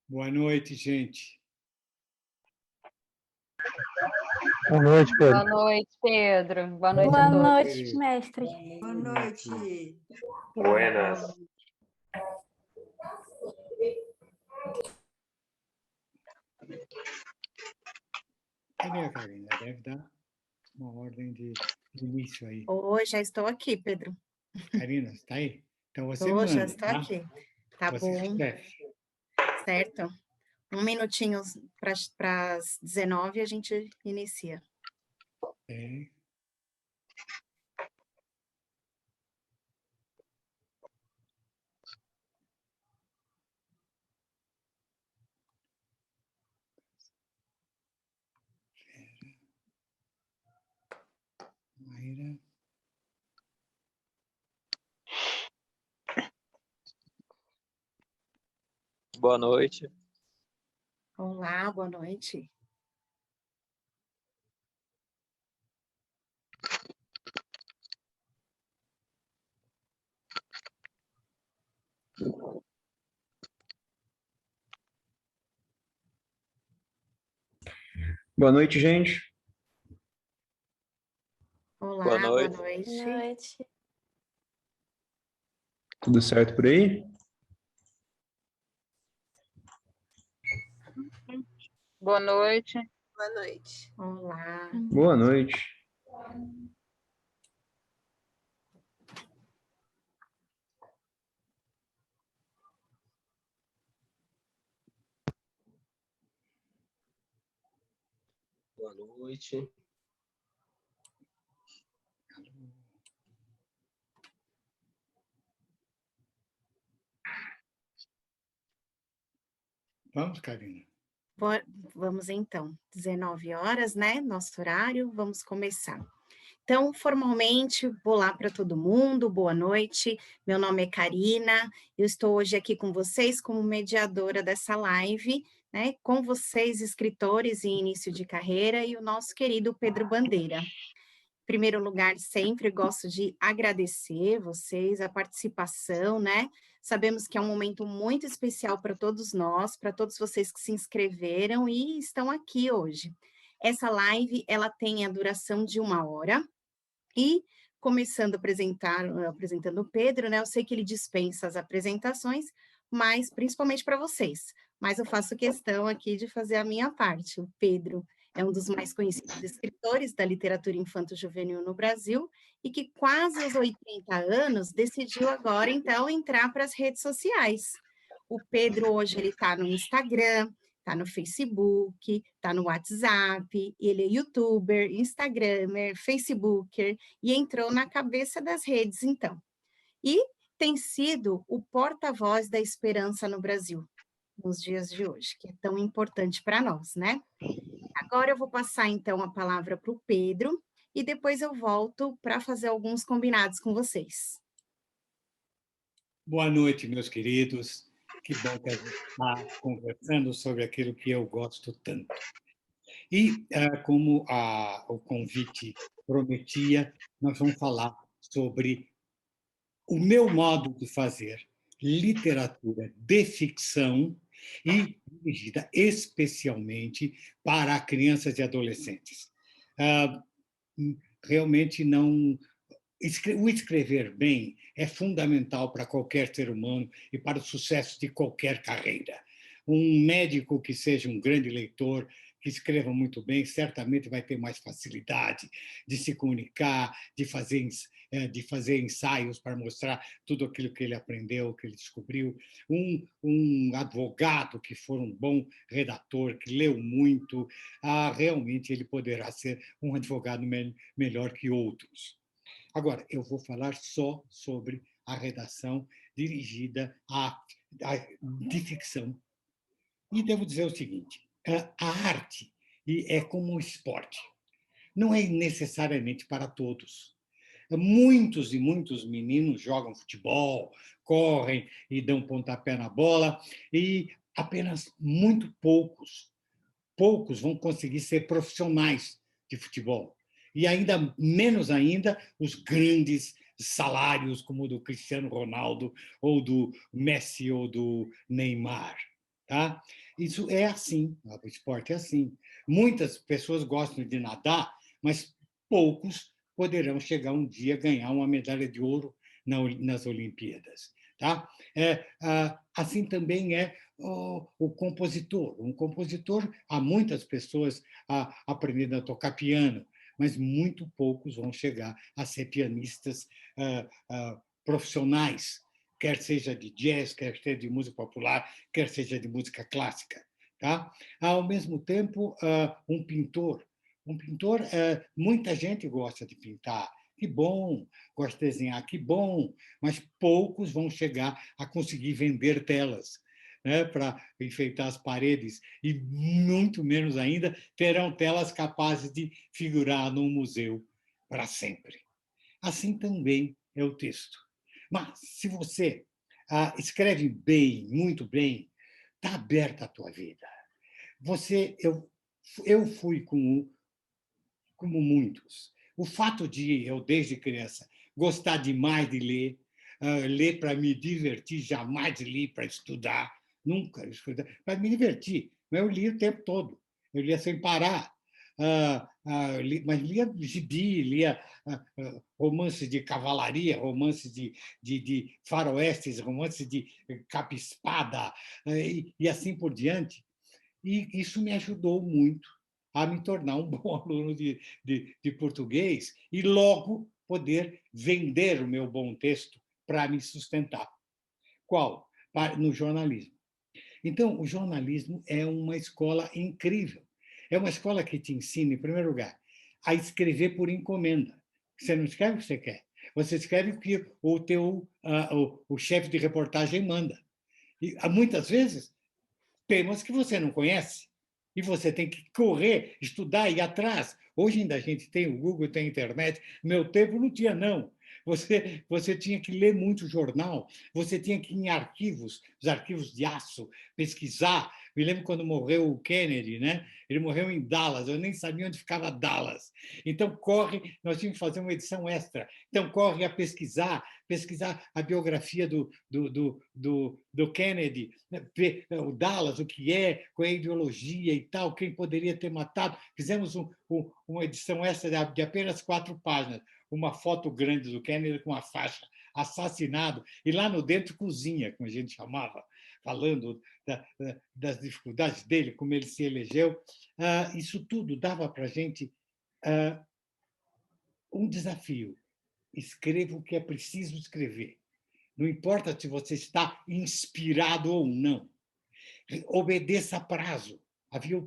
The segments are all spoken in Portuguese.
Boa noite, gente. Boa noite, Pedro. Boa noite, Pedro. Boa noite Boa a todos. noite, mestre. Boa noite. Buenas. Cadê a Karina? Deve dar uma ordem de início aí. Oi, já estou aqui, Pedro. Karina, está aí? Então você Oi, já manda, estou tá? aqui. Tá Você é bom, chefe. certo. Um minutinho para as 19 a gente inicia. É. Mayra. Boa noite. Olá, boa noite. Boa noite, gente. Olá, Boa boa noite. noite. Boa noite. Tudo certo por aí? Boa noite. Boa noite. Olá. Boa noite. Boa noite. Vamos, Karina. Vamos então, 19 horas, né? Nosso horário, vamos começar. Então, formalmente, olá para todo mundo, boa noite. Meu nome é Karina, eu estou hoje aqui com vocês como mediadora dessa live, né? Com vocês, escritores em início de carreira, e o nosso querido Pedro Bandeira. Em primeiro lugar, sempre gosto de agradecer vocês, a participação, né? Sabemos que é um momento muito especial para todos nós, para todos vocês que se inscreveram e estão aqui hoje. Essa live, ela tem a duração de 1 hora, e começando apresentando o Pedro, né? Eu sei que ele dispensa as apresentações, mas principalmente para vocês. Mas eu faço questão aqui de fazer a minha parte. O Pedro é um dos mais conhecidos escritores da literatura infanto-juvenil no Brasil e que quase aos 80 anos decidiu agora, então, entrar para as redes sociais. O Pedro hoje ele está no Instagram, está no Facebook, está no WhatsApp, ele é youtuber, instagramer, facebooker, e entrou na cabeça das redes, então. E tem sido o porta-voz da esperança no Brasil, nos dias de hoje, que é tão importante para nós, né? Agora eu vou passar, então, a palavra para o Pedro, e depois eu volto para fazer alguns combinados com vocês. Boa noite, meus queridos. Que bom que a gente está conversando sobre aquilo que eu gosto tanto. E, como o convite prometia, nós vamos falar sobre o meu modo de fazer literatura de ficção e dirigida especialmente para crianças e adolescentes. Realmente não... O escrever bem é fundamental para qualquer ser humano e para o sucesso de qualquer carreira. Um médico que seja um grande leitor, que escreva muito bem, certamente vai ter mais facilidade de se comunicar, de fazer ensaios para mostrar tudo aquilo que ele aprendeu, que ele descobriu. Um advogado que for um bom redator, que leu muito, realmente ele poderá ser um advogado melhor que outros. Agora, eu vou falar só sobre a redação dirigida de ficção. E devo dizer o seguinte, a arte é como um esporte. Não é necessariamente para todos. Muitos e muitos meninos jogam futebol, correm e dão pontapé na bola, e apenas muito poucos vão conseguir ser profissionais de futebol. E ainda menos ainda os grandes salários como o do Cristiano Ronaldo ou do Messi ou do Neymar. tá? Isso é assim, o esporte é assim. Muitas pessoas gostam de nadar, mas poucos poderão chegar um dia a ganhar uma medalha de ouro nas Olimpíadas. Tá? Assim também é o compositor. Um compositor, há muitas pessoas aprendendo a tocar piano, mas muito poucos vão chegar a ser pianistas profissionais, quer seja de jazz, quer seja de música popular, quer seja de música clássica. Tá? Ao mesmo tempo, um pintor, muita gente gosta de pintar, que bom, gosta de desenhar, que bom, mas poucos vão chegar a conseguir vender telas, né, para enfeitar as paredes, e muito menos ainda terão telas capazes de figurar num museu para sempre. Assim também é o texto. Mas, se você escreve bem, muito bem, está aberta a tua vida. Eu fui como muitos. O fato de eu, desde criança, gostar demais de ler, ler para me divertir, jamais li para estudar, nunca estudar, para me divertir. Mas eu lia o tempo todo, eu lia sem parar. Mas lia gibi, lia romances de cavalaria, romances de faroestes, romances de capa-espada, e assim por diante. E isso me ajudou muito a me tornar um bom aluno de português e logo poder vender o meu bom texto para me sustentar. Qual? No jornalismo. Então, o jornalismo é uma escola incrível. É uma escola que te ensina, em primeiro lugar, a escrever por encomenda. Você não escreve o que você quer. Você escreve o que o chefe de reportagem manda. E muitas vezes temas que você não conhece. E você tem que correr, estudar, ir atrás. Hoje ainda a gente tem o Google, tem a internet. No meu tempo não tinha, não. Você tinha que ler muito jornal, você tinha que ir em arquivos, os arquivos de aço, pesquisar. Me lembro quando morreu o Kennedy, né? Ele morreu em Dallas, eu nem sabia onde ficava Dallas. Então, corre, nós tínhamos que fazer uma edição extra. Então, corre a pesquisar a biografia do Kennedy, ver o Dallas, o que é, qual é a ideologia e tal, quem poderia ter matado. Fizemos uma edição extra de apenas 4 páginas, uma foto grande do Kennedy com uma faixa, assassinado, e lá no dentro cozinha, como a gente chamava, falando das dificuldades dele, como ele se elegeu. Isso tudo dava para a gente um desafio. Escreva o que é preciso escrever. Não importa se você está inspirado ou não. Obedeça a prazo. Havia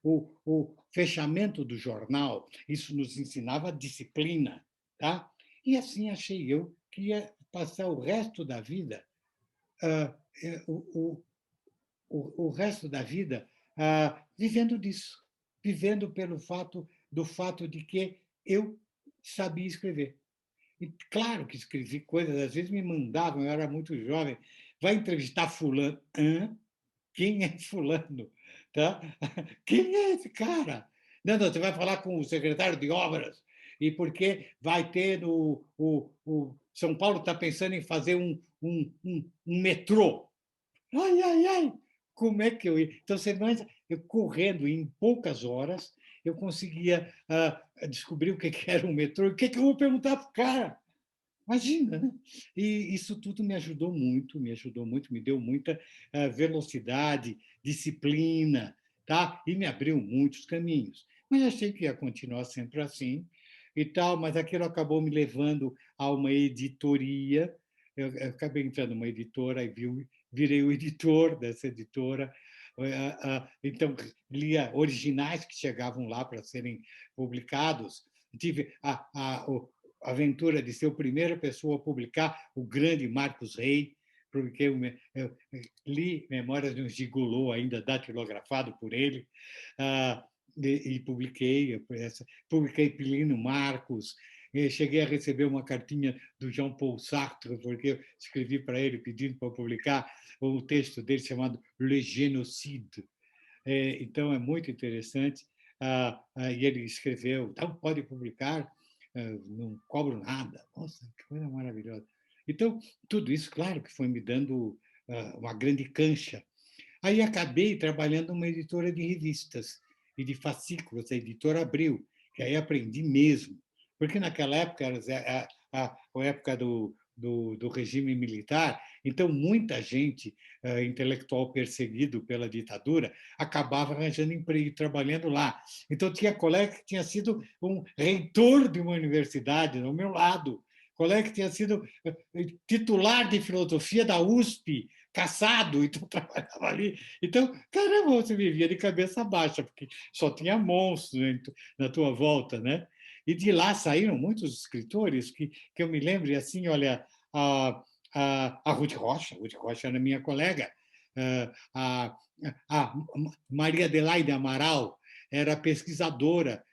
o fechamento do jornal, isso nos ensinava disciplina. Tá? E assim achei eu que ia passar o resto da vida, o resto da vida vivendo disso, vivendo do fato de que eu sabia escrever. E claro que escrevi coisas, às vezes me mandavam, eu era muito jovem, vai entrevistar fulano. Quem é fulano? Tá? Quem é esse cara? Não, você vai falar com o secretário de obras, e porque vai ter o São Paulo está pensando em fazer um metrô. Ai, ai, ai! Como é que eu ia? Então, eu correndo em poucas horas, eu conseguia descobrir o que era um metrô, e o que eu vou perguntar para o cara. Imagina, né? E isso tudo me ajudou muito, me deu muita velocidade, disciplina, tá? E me abriu muitos caminhos. Mas achei que ia continuar sempre assim e tal, mas aquilo acabou me levando a uma editoria. Eu acabei entrando numa editora e virei o editor dessa editora. Então, lia originais que chegavam lá para serem publicados. Tive a aventura de ser a primeira pessoa a publicar o grande Marcos Rey, porque eu li Memórias de um Gigolô, ainda datilografado por ele, e publiquei Plínio Marcos, cheguei a receber uma cartinha do Jean Paul Sartre, porque eu escrevi para ele pedindo para publicar um texto dele chamado Le Génocide. Então, é muito interessante. E ele escreveu, então pode publicar, não cobro nada. Nossa, que coisa maravilhosa. Então, tudo isso, claro, que foi me dando uma grande cancha Aí acabei trabalhando numa editora de revistas e de fascículos, a Editora Abril, que aí aprendi mesmo. Porque naquela época era a época do regime militar, então muita gente intelectual perseguido pela ditadura acabava arranjando emprego, trabalhando lá. Então tinha colega que tinha sido um reitor de uma universidade ao meu lado, colega que tinha sido titular de filosofia da USP, caçado, então trabalhava ali. Então, caramba, você vivia de cabeça baixa, porque só tinha monstros na tua volta, né? E de lá saíram muitos escritores que eu me lembro, assim, olha, a Ruth Rocha era minha colega, a Maria Adelaide Amaral era pesquisadora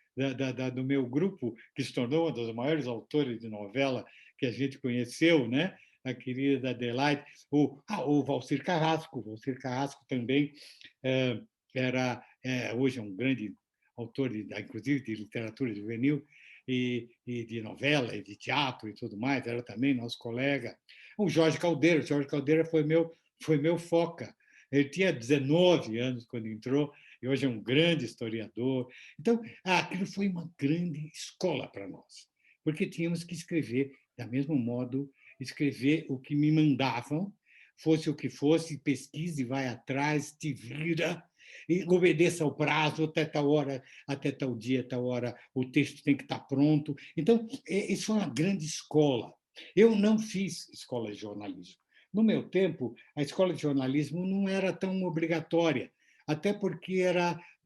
do meu grupo, que se tornou uma das maiores autores de novela que a gente conheceu, né? A querida Adelaide, o Valcir Carrasco. O Valcir Carrasco também hoje é um grande autor, inclusive, de literatura juvenil e de novela, e de teatro e tudo mais, era também nosso colega. O Jorge Caldeira foi meu foca. Ele tinha 19 anos quando entrou, e hoje é um grande historiador. Então, aquilo foi uma grande escola para nós, porque tínhamos que escrever, da mesmo modo, escrever o que me mandavam, fosse o que fosse, pesquise, vai atrás, te vira, e obedeça ao prazo, até tal hora, até tal dia, tal hora, o texto tem que estar pronto. Então, isso foi uma grande escola. Eu não fiz escola de jornalismo. No meu tempo, a escola de jornalismo não era tão obrigatória, até porque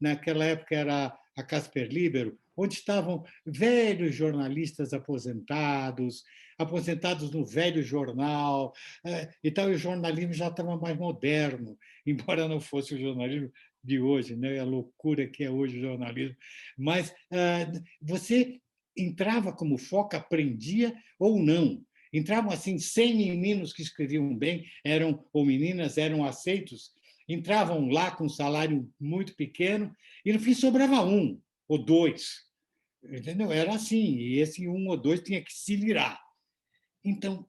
naquela época era a Casper Libero, onde estavam velhos jornalistas aposentados no velho jornal, e tal, e o jornalismo já estava mais moderno, embora não fosse o jornalismo de hoje, né? A loucura que é hoje o jornalismo. Mas você entrava como foca, aprendia ou não. Entravam assim 100 meninos que escreviam bem, ou meninas, eram aceitos, entravam lá com um salário muito pequeno e no fim sobrava um ou dois. Entendeu? Era assim, e esse um ou dois tinha que se virar. Então,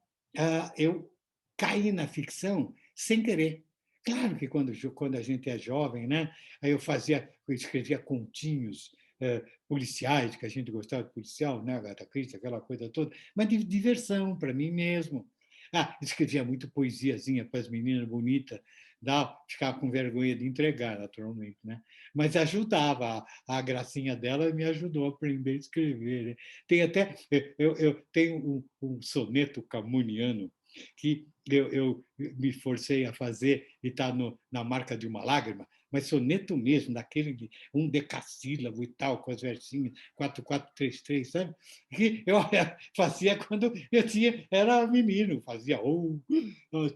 eu caí na ficção sem querer. Claro que quando a gente é jovem, né? Aí eu escrevia continhos policiais, que a gente gostava de policial, né? Agatha Christie, aquela coisa toda, mas de diversão para mim mesmo. Escrevia muito poesiazinha para as meninas bonitas, ficava com vergonha de entregar, naturalmente, né? Mas ajudava, a gracinha dela me ajudou a aprender a escrever. Né? Tem até, eu tenho um soneto camuniano que eu me forcei a fazer e está na marca de uma lágrima, mas soneto mesmo, daquele de um decassílabo e tal, com as versinhas, 4433, sabe? Que eu fazia quando era menino, fazia,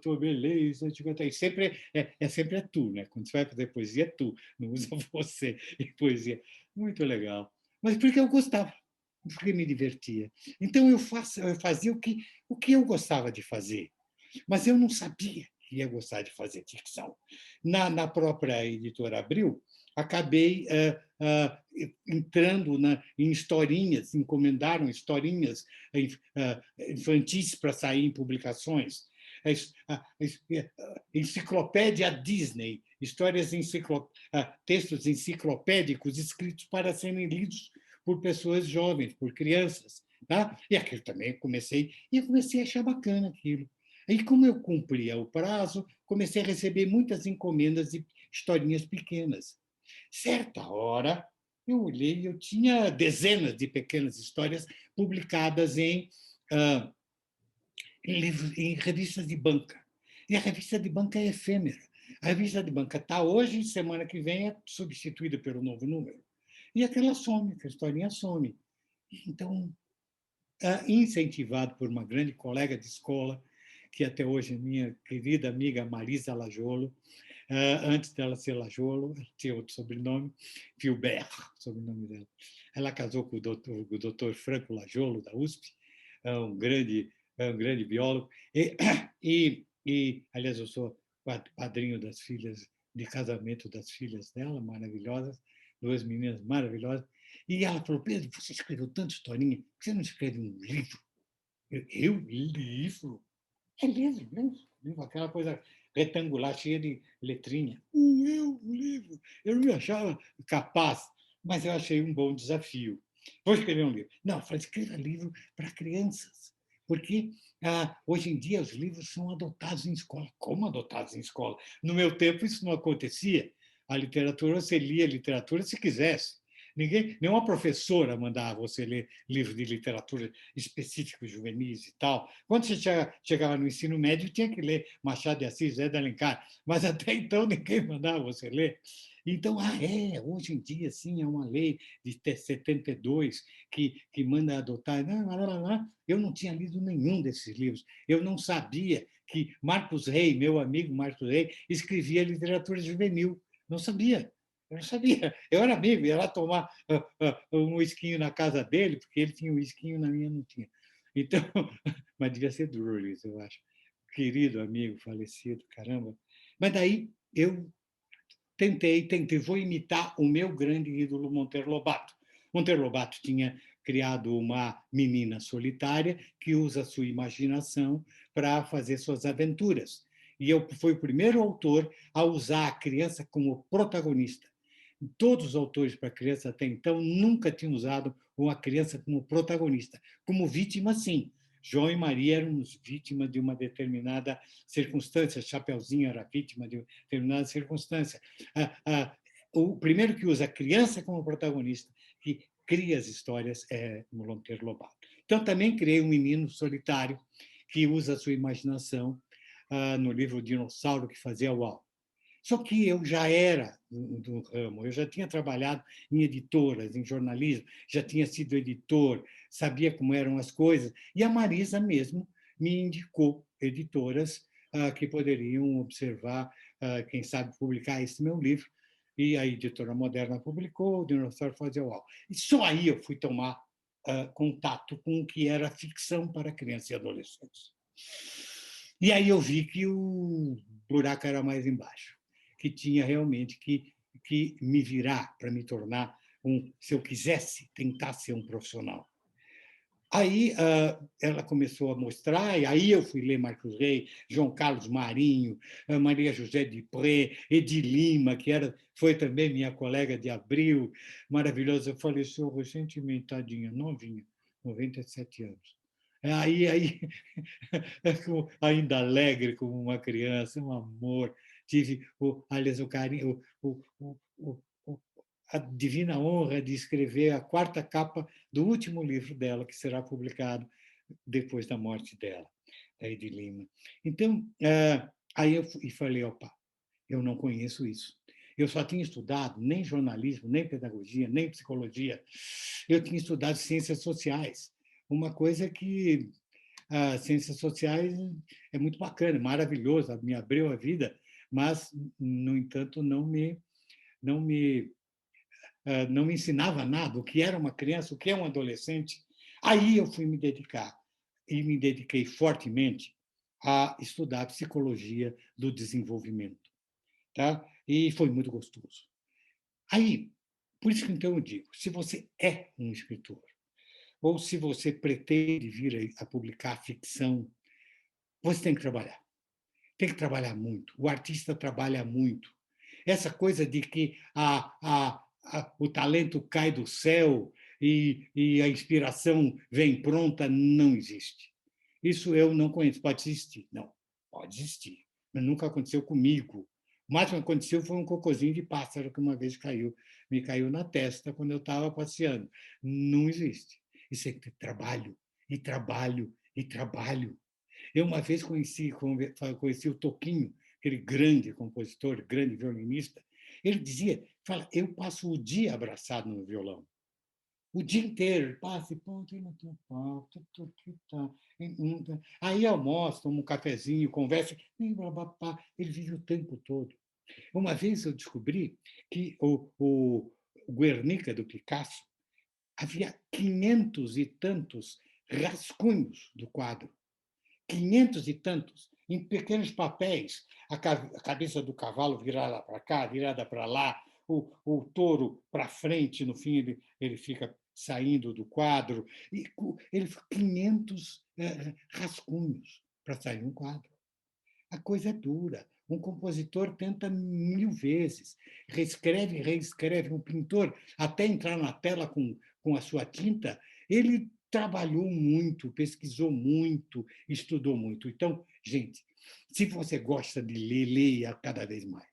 tua beleza, e sempre sempre tu, né? Quando você vai fazer poesia, é tu, não usa você em poesia. Muito legal. Mas porque eu gostava, porque me divertia. Então eu fazia o que eu gostava de fazer, mas eu não sabia que ia gostar de fazer ficção. Na própria editora Abril, acabei entrando em historinhas, encomendaram historinhas infantis para sair em publicações. Enciclopédia Disney, textos enciclopédicos escritos para serem lidos por pessoas jovens, por crianças. Tá? E aquilo também comecei a achar bacana aquilo. Aí, como eu cumpria o prazo, comecei a receber muitas encomendas de historinhas pequenas. Certa hora, eu olhei e eu tinha dezenas de pequenas histórias publicadas em revistas de banca. E a revista de banca é efêmera. A revista de banca está hoje, semana que vem é substituída pelo novo número. E aquela some, a historinha some. Então, incentivado por uma grande colega de escola, que até hoje é minha querida amiga Marisa Lajolo. Antes dela ser Lajolo, ela tinha outro sobrenome, Filbert, sobrenome dela. Ela casou com o doutor Franco Lajolo, da USP, um grande biólogo. Aliás, eu sou padrinho das filhas, de casamento das filhas dela, maravilhosas, duas meninas maravilhosas. E ela falou, Pedro, você escreveu tanta historinha, por que você não escreve um livro? Eu livro? É livro, aquela coisa retangular, cheia de letrinha. Um livro. Eu não me achava capaz, mas eu achei um bom desafio. Vou escrever um livro. Não, eu falei, escreva livro para crianças, porque hoje em dia os livros são adotados em escola. Como adotados em escola? No meu tempo isso não acontecia. A literatura, você lia literatura se quisesse. Nenhuma professora mandava você ler livros de literatura específicos, juvenis e tal. Quando você chegava no ensino médio, tinha que ler Machado de Assis, Zé de Alencar, mas até então ninguém mandava você ler. Então, hoje em dia, sim, é uma lei de 72 que manda adotar. Eu não tinha lido nenhum desses livros. Eu não sabia que Marcos Rey, meu amigo Marcos Rey, escrevia literatura juvenil. Não sabia. Eu não sabia. Eu era amigo, ia lá tomar um whiskinho na casa dele, porque ele tinha um whiskinho, na minha não tinha. Então, mas devia ser Drury's, eu acho. Querido amigo falecido, caramba. Mas daí eu tentei, vou imitar o meu grande ídolo Monteiro Lobato. Monteiro Lobato tinha criado uma menina solitária que usa a sua imaginação para fazer suas aventuras. E eu fui o primeiro autor a usar a criança como protagonista. Todos os autores para criança até então nunca tinham usado uma criança como protagonista. Como vítima, sim. João e Maria eram vítimas de uma determinada circunstância, Chapeuzinho era vítima de uma determinada circunstância. O primeiro que usa a criança como protagonista, que cria as histórias, é Monteiro Lobato. Então, também criei um menino solitário que usa a sua imaginação no livro Dinossauro que Fazia Uau. Só que eu já era do ramo, eu já tinha trabalhado em editoras, em jornalismo, já tinha sido editor, sabia como eram as coisas, e a Marisa mesmo me indicou editoras que poderiam observar, quem sabe publicar esse meu livro, e a editora Moderna publicou, o Dinossauro Fazia Uau. E só aí eu fui tomar contato com o que era ficção para crianças e adolescentes. E aí eu vi que o buraco era mais embaixo, que tinha realmente que me virar para me tornar se eu quisesse tentar ser um profissional. Aí ela começou a mostrar, e aí eu fui ler Marcos Rey, João Carlos Marinho, Maria José de Pré, Edi Lima, que foi também minha colega de abril, maravilhosa, faleceu recentemente, tadinha, novinha, 97 anos. Aí ainda alegre como uma criança, um amor. Tive, aliás, o carinho, a divina honra de escrever a 4ª capa do último livro dela, que será publicado depois da morte dela, da Edi Lima. Então, aí eu falei, opa, eu não conheço isso. Eu só tinha estudado nem jornalismo, nem pedagogia, nem psicologia. Eu tinha estudado ciências sociais, uma coisa que as ciências sociais é muito bacana, maravilhoso, me abriu a vida, mas, no entanto, não me ensinava nada, o que era uma criança, o que é um adolescente. Aí eu fui me dedicar, e me dediquei fortemente a estudar psicologia do desenvolvimento. Tá? E foi muito gostoso. Aí, por isso que então eu digo, se você é um escritor, ou se você pretende vir a publicar ficção, você tem que trabalhar. Tem que trabalhar muito. O artista trabalha muito. Essa coisa de que o talento cai do céu e a inspiração vem pronta não existe. Isso eu não conheço. Pode existir? Não, pode existir. Mas nunca aconteceu comigo. O máximo que aconteceu foi um cocôzinho de pássaro que uma vez me caiu na testa quando eu estava passeando. Não existe. Isso é trabalho, e trabalho, e trabalho. Eu uma vez conheci o Toquinho, aquele grande compositor, grande violinista. Ele dizia, eu passo o dia abraçado no violão. O dia inteiro, ele passa e ponto, aí almoço, toma um cafezinho, conversa, ele vive o tempo todo. Uma vez eu descobri que o Guernica, do Picasso, havia 500 e tantos rascunhos do quadro. 500 e tantos, em pequenos papéis, a cabeça do cavalo virada para cá, virada para lá, o touro para frente, no fim ele fica saindo do quadro, e ele 500 rascunhos para sair um quadro. A coisa é dura. Um compositor tenta 1000 vezes, reescreve, reescreve. Um pintor, até entrar na tela com a sua tinta, ele trabalhou muito, pesquisou muito, estudou muito. Então, gente, se você gosta de ler, leia cada vez mais.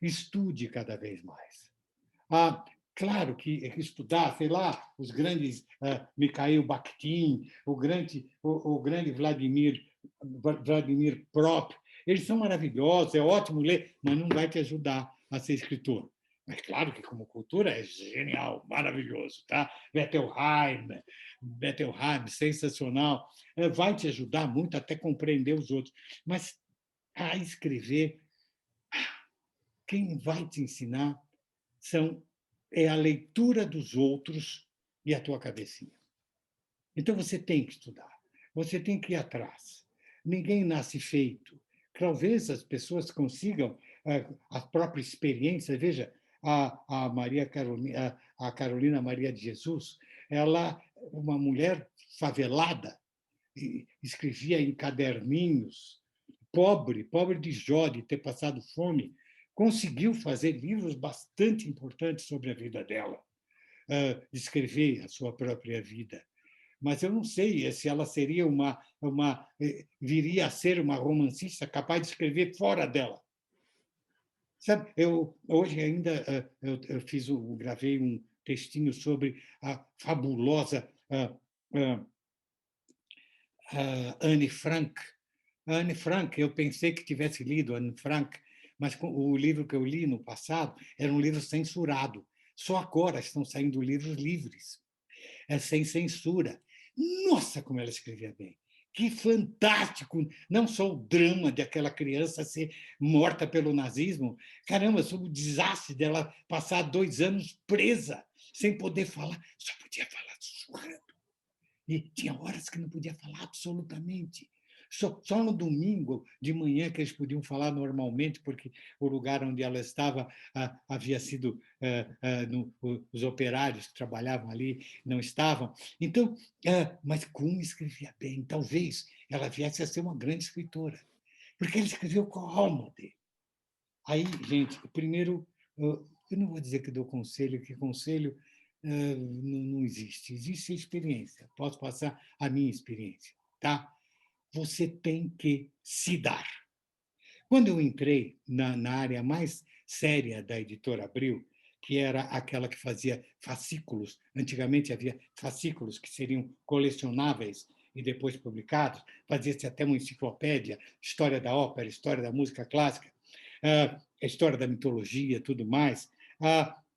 Estude cada vez mais. Claro que estudar, sei lá, os grandes Mikhail Bakhtin, o grande Vladimir Prop, eles são maravilhosos, é ótimo ler, mas não vai te ajudar a ser escritor. Mas claro que como cultura é genial, maravilhoso, tá? Bettelheim, sensacional, vai te ajudar muito até compreender os outros. Mas a escrever, quem vai te ensinar é a leitura dos outros e a tua cabecinha. Então você tem que estudar, você tem que ir atrás. Ninguém nasce feito. Talvez as pessoas consigam a própria experiência. Veja, a Carolina Maria de Jesus, ela, uma mulher favelada, escrevia em caderninhos, pobre de Jó, de ter passado fome, conseguiu fazer livros bastante importantes sobre a vida dela, escrever a sua própria vida. Mas eu não sei se ela seria viria a ser uma romancista capaz de escrever fora dela. Sabe, hoje ainda gravei um textinho sobre a fabulosa Anne Frank. A Anne Frank, eu pensei que tivesse lido Anne Frank, mas o livro que eu li no passado era um livro censurado. Só agora estão saindo livros livres, sem censura. Nossa, como ela escrevia bem! Que fantástico! Não só o drama de aquela criança ser morta pelo nazismo, caramba, sobre o desastre dela passar 2 anos presa, sem poder falar, só podia falar sussurrando. E tinha horas que não podia falar absolutamente. Só no domingo de manhã que eles podiam falar normalmente, porque o lugar onde ela estava havia sido os operários que trabalhavam ali não estavam. Então, mas como escrevia bem, talvez ela viesse a ser uma grande escritora, porque ela escreveu com a alma dele. Aí, gente, primeiro, eu não vou dizer que dou conselho, que conselho não existe. Existe experiência. Posso passar a minha experiência, tá? Você tem que se dar. Quando eu entrei na área mais séria da Editora Abril, que era aquela que fazia fascículos, antigamente havia fascículos que seriam colecionáveis e depois publicados, fazia-se até uma enciclopédia, história da ópera, história da música clássica, história da mitologia, tudo mais.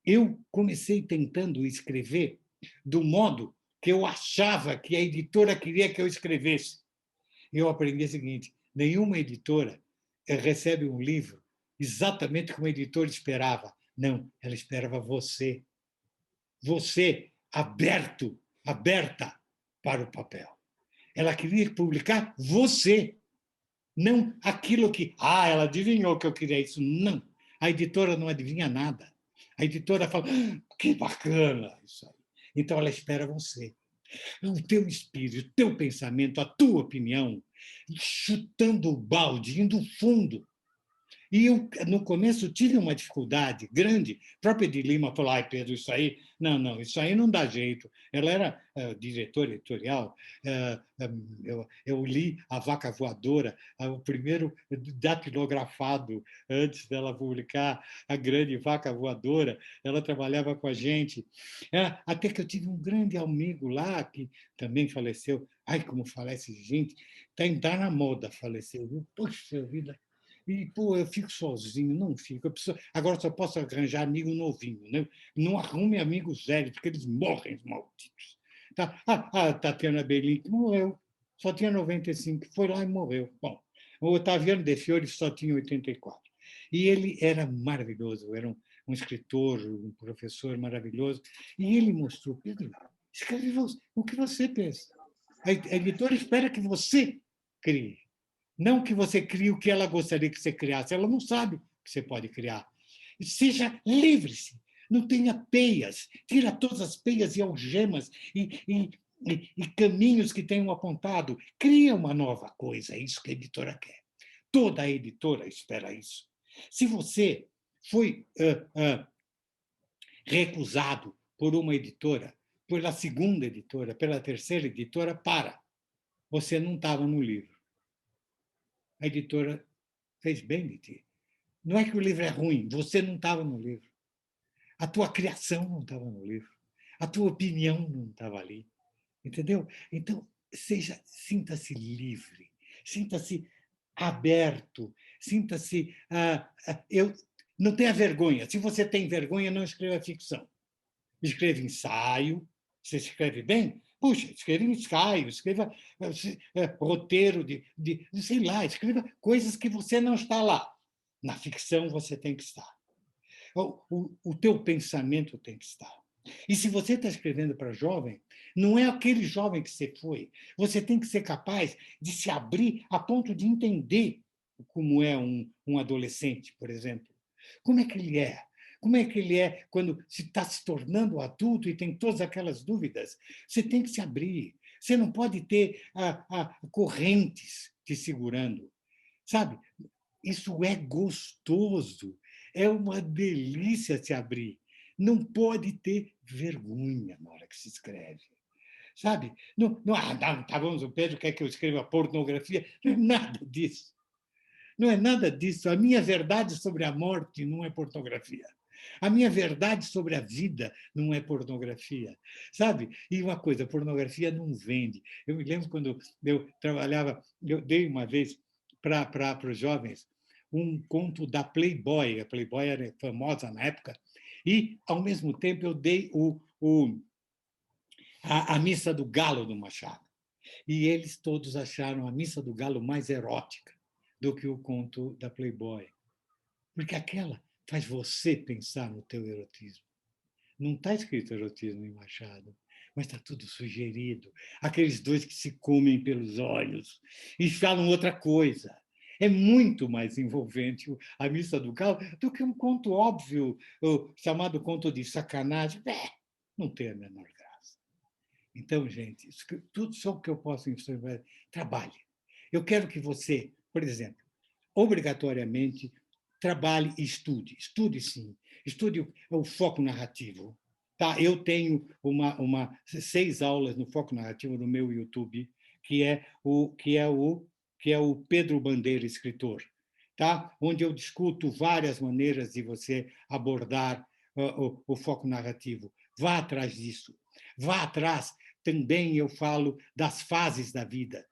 Eu comecei tentando escrever do modo que eu achava que a editora queria que eu escrevesse. Eu aprendi o seguinte: nenhuma editora recebe um livro exatamente como a editora esperava. Não, ela esperava você. Você aberta para o papel. Ela queria publicar você, não aquilo que... ela adivinhou que eu queria isso. Não, a editora não adivinha nada. A editora fala, que bacana isso aí. Então, ela espera você. O teu espírito, o teu pensamento, a tua opinião, chutando o balde, indo fundo. E eu, no começo, tive uma dificuldade grande. A própria de Lima falou, Pedro, isso aí não dá jeito. Ela era diretora editorial, eu li A Vaca Voadora, o primeiro datilografado, antes dela publicar A Grande Vaca Voadora, ela trabalhava com a gente. Até que eu tive um grande amigo lá, que também faleceu. Ai, como falece gente, está na moda falecer, viu? Poxa vida! E, eu fico sozinho, não fico. Agora só posso arranjar amigo novinho, né? Não arrume amigos velhos, porque eles morrem, os malditos. Tá? A Tatiana Belin, que morreu, só tinha 95, foi lá e morreu. Bom, o Otaviano De Fiori só tinha 84. E ele era maravilhoso, era um escritor, um professor maravilhoso. E ele mostrou, Pedro, escreve o que você pensa. A editora espera que você crie. Não que você crie o que ela gostaria que você criasse. Ela não sabe o que você pode criar. Seja livre-se. Não tenha peias. Tira todas as peias e algemas e caminhos que tenham apontado. Cria uma nova coisa. É isso que a editora quer. Toda a editora espera isso. Se você foi recusado por uma editora, pela segunda editora, pela terceira editora, você não estava no livro. A editora fez bem de ti. Não é que o livro é ruim, você não estava no livro. A tua criação não estava no livro. A tua opinião não estava ali. Entendeu? Então, sinta-se livre, sinta-se aberto, sinta-se... não tenha vergonha. Se você tem vergonha, não escreva ficção. Escreva ensaio. Você escreve bem? Puxa, escreva ensaio, escreva roteiro sei lá, escreva coisas que você não está lá. Na ficção você tem que estar. O teu pensamento tem que estar. E se você está escrevendo para jovem, não é aquele jovem que você foi. Você tem que ser capaz de se abrir a ponto de entender como é um adolescente, por exemplo. Como é que ele é? Como é que ele é quando está se tornando adulto e tem todas aquelas dúvidas? Você tem que se abrir. Você não pode ter correntes te segurando. Sabe? Isso é gostoso. É uma delícia se abrir. Não pode ter vergonha na hora que se escreve. Sabe? Não, tá bom, o Pedro quer que eu escreva pornografia. Não é nada disso. Não é nada disso. A minha verdade sobre a morte não é pornografia. A minha verdade sobre a vida não é pornografia, sabe? E uma coisa, pornografia não vende. Eu me lembro quando eu trabalhava, eu dei uma vez para os jovens um conto da Playboy. A Playboy era famosa na época. E, ao mesmo tempo, eu dei a Missa do Galo do Machado. E eles todos acharam a Missa do Galo mais erótica do que o conto da Playboy. Porque aquela faz você pensar no teu erotismo. Não está escrito erotismo em Machado, mas está tudo sugerido. Aqueles dois que se comem pelos olhos e falam outra coisa. É muito mais envolvente a Missa do Galo do que um conto óbvio, chamado conto de sacanagem. Não tem a menor graça. Então, gente, tudo só o que eu posso ensinar. Trabalhe. Eu quero que você, por exemplo, obrigatoriamente trabalhe e estude. Estude, sim. Estude o foco narrativo. Tá? Eu tenho 6 aulas no foco narrativo no meu YouTube, que é o Pedro Bandeira, escritor, tá? Onde eu discuto várias maneiras de você abordar o foco narrativo. Vá atrás disso. Vá atrás. Também eu falo das fases da vida.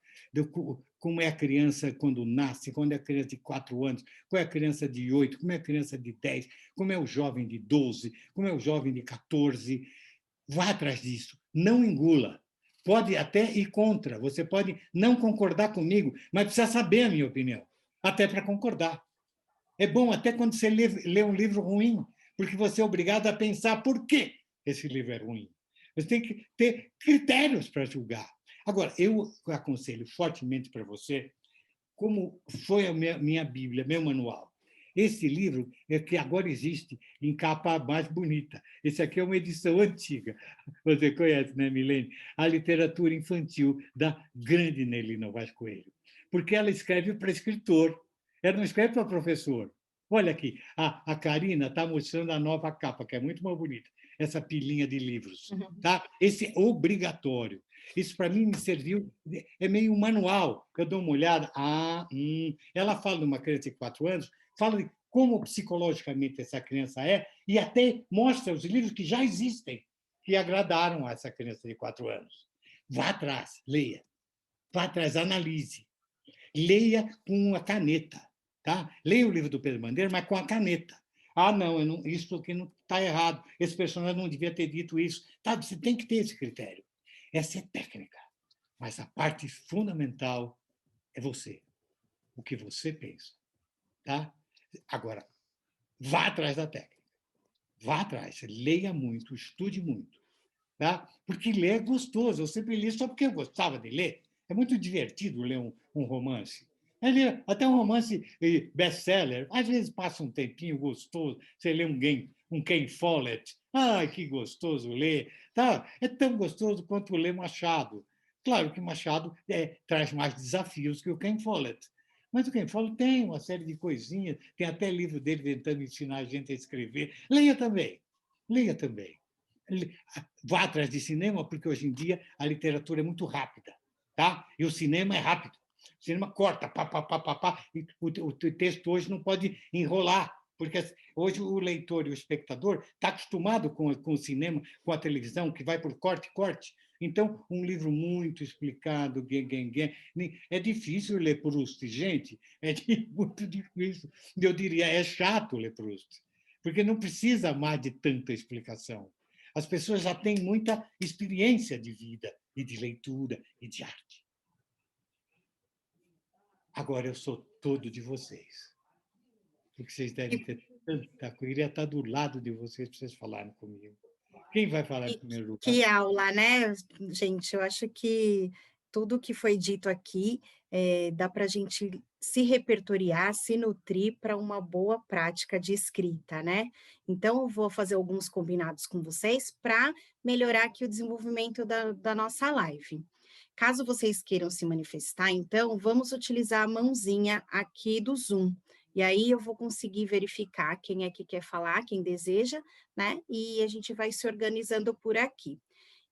Como é a criança quando nasce, quando é a criança de 4 anos, como é a criança de 8, como é a criança de 10, como é o jovem de 12, como é o jovem de 14. Vá atrás disso. Não engula. Pode até ir contra, você pode não concordar comigo, mas precisa saber a minha opinião, até para concordar. É bom até quando você lê um livro ruim, porque você é obrigado a pensar por que esse livro é ruim. Você tem que ter critérios para julgar. Agora, eu aconselho fortemente para você, como foi a minha Bíblia, meu manual. Esse livro é que agora existe em capa mais bonita. Esse aqui é uma edição antiga. Você conhece, né, Milene? A literatura infantil da grande Nelly Novaes Coelho. Porque ela escreve para escritor. Ela não escreve para professor. Olha aqui, a Karina está mostrando a nova capa, que é muito mais bonita. Essa pilinha de livros. Tá? Esse é obrigatório. Isso, para mim, me serviu, é meio um manual. Eu dou uma olhada, ela fala de uma criança de 4 anos, fala de como psicologicamente essa criança é, e até mostra os livros que já existem, que agradaram a essa criança de 4 anos. Vá atrás, leia. Vá atrás, analise. Leia com a caneta. Tá? Leia o livro do Pedro Bandeira, mas com a caneta. Não, isso aqui não está errado. Esse personagem não devia ter dito isso. Tá, você tem que ter esse critério. Essa é técnica. Mas a parte fundamental é você. O que você pensa. Tá? Agora, vá atrás da técnica. Vá atrás. Leia muito, estude muito. Tá? Porque ler é gostoso. Eu sempre li só porque eu gostava de ler. É muito divertido ler um romance. Até um romance best-seller, às vezes passa um tempinho gostoso, você lê um Ken Follett, que gostoso ler, tá? É tão gostoso quanto ler Machado. Claro que Machado traz mais desafios que o Ken Follett, Mas o que eu falo, tem uma série de coisinhas, tem até livro dele tentando ensinar a gente a escrever. Leia também, leia também. Vá atrás de cinema, porque hoje em dia a literatura é muito rápida, tá? E o cinema é rápido. O cinema corta, pá, pá, pá, pá, pá, e o texto hoje não pode enrolar, porque hoje o leitor e o espectador está acostumado com o cinema, com a televisão, que vai por corte, corte. Então, um livro muito explicado, é difícil ler Proust, gente, muito difícil. Eu diria, é chato ler Proust, porque não precisa mais de tanta explicação. As pessoas já têm muita experiência de vida e de leitura e de arte. Agora eu sou todo de vocês, porque vocês devem ter tanta coisa. Eu queria estar do lado de vocês para vocês falarem comigo. Quem vai falar em primeiro lugar? Que aula, né, gente? Eu acho que tudo que foi dito aqui dá para a gente se repertoriar, se nutrir para uma boa prática de escrita, né? Então, eu vou fazer alguns combinados com vocês para melhorar aqui o desenvolvimento da nossa live. Caso vocês queiram se manifestar, então, vamos utilizar a mãozinha aqui do Zoom. E aí eu vou conseguir verificar quem é que quer falar, quem deseja, né? E a gente vai se organizando por aqui.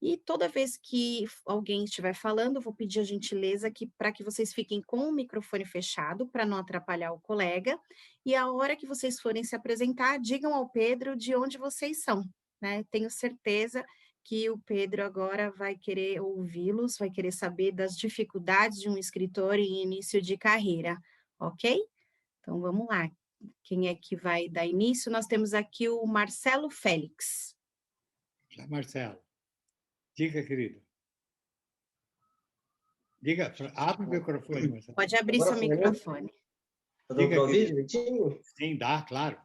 E toda vez que alguém estiver falando, eu vou pedir a gentileza para que vocês fiquem com o microfone fechado, para não atrapalhar o colega. E a hora que vocês forem se apresentar, digam ao Pedro de onde vocês são, né? Tenho certeza que o Pedro agora vai querer ouvi-los, vai querer saber das dificuldades de um escritor em início de carreira, ok? Então, vamos lá. Quem é que vai dar início? Nós temos aqui o Marcelo Félix. Marcelo, diga, querido. Diga, abre o microfone, Marcelo. Pode abrir seu microfone. Tá dando para ouvir direitinho? Sim, dá, claro.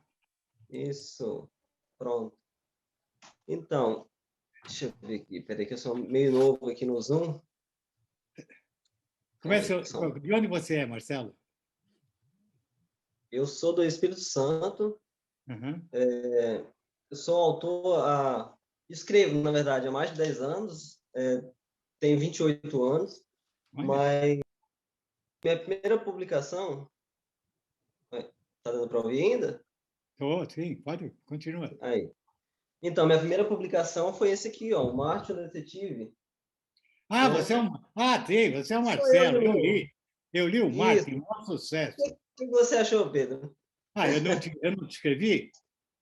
Isso, pronto. Então, deixa eu ver aqui, peraí que eu sou meio novo aqui no Zoom. De onde você é, Marcelo? Eu sou do Espírito Santo. Uhum. Eu sou autor, escrevo, na verdade, há mais de 10 anos. Tenho 28 anos. Olha. Mas minha primeira publicação... Está dando para ouvir ainda? Sim, pode, continua. Aí. Então, minha primeira publicação foi esse aqui, ó, o Marte, o Detetive. Você é você é o Marcelo, eu li o Marte, um maior sucesso. O que você achou, Pedro? Eu não te escrevi?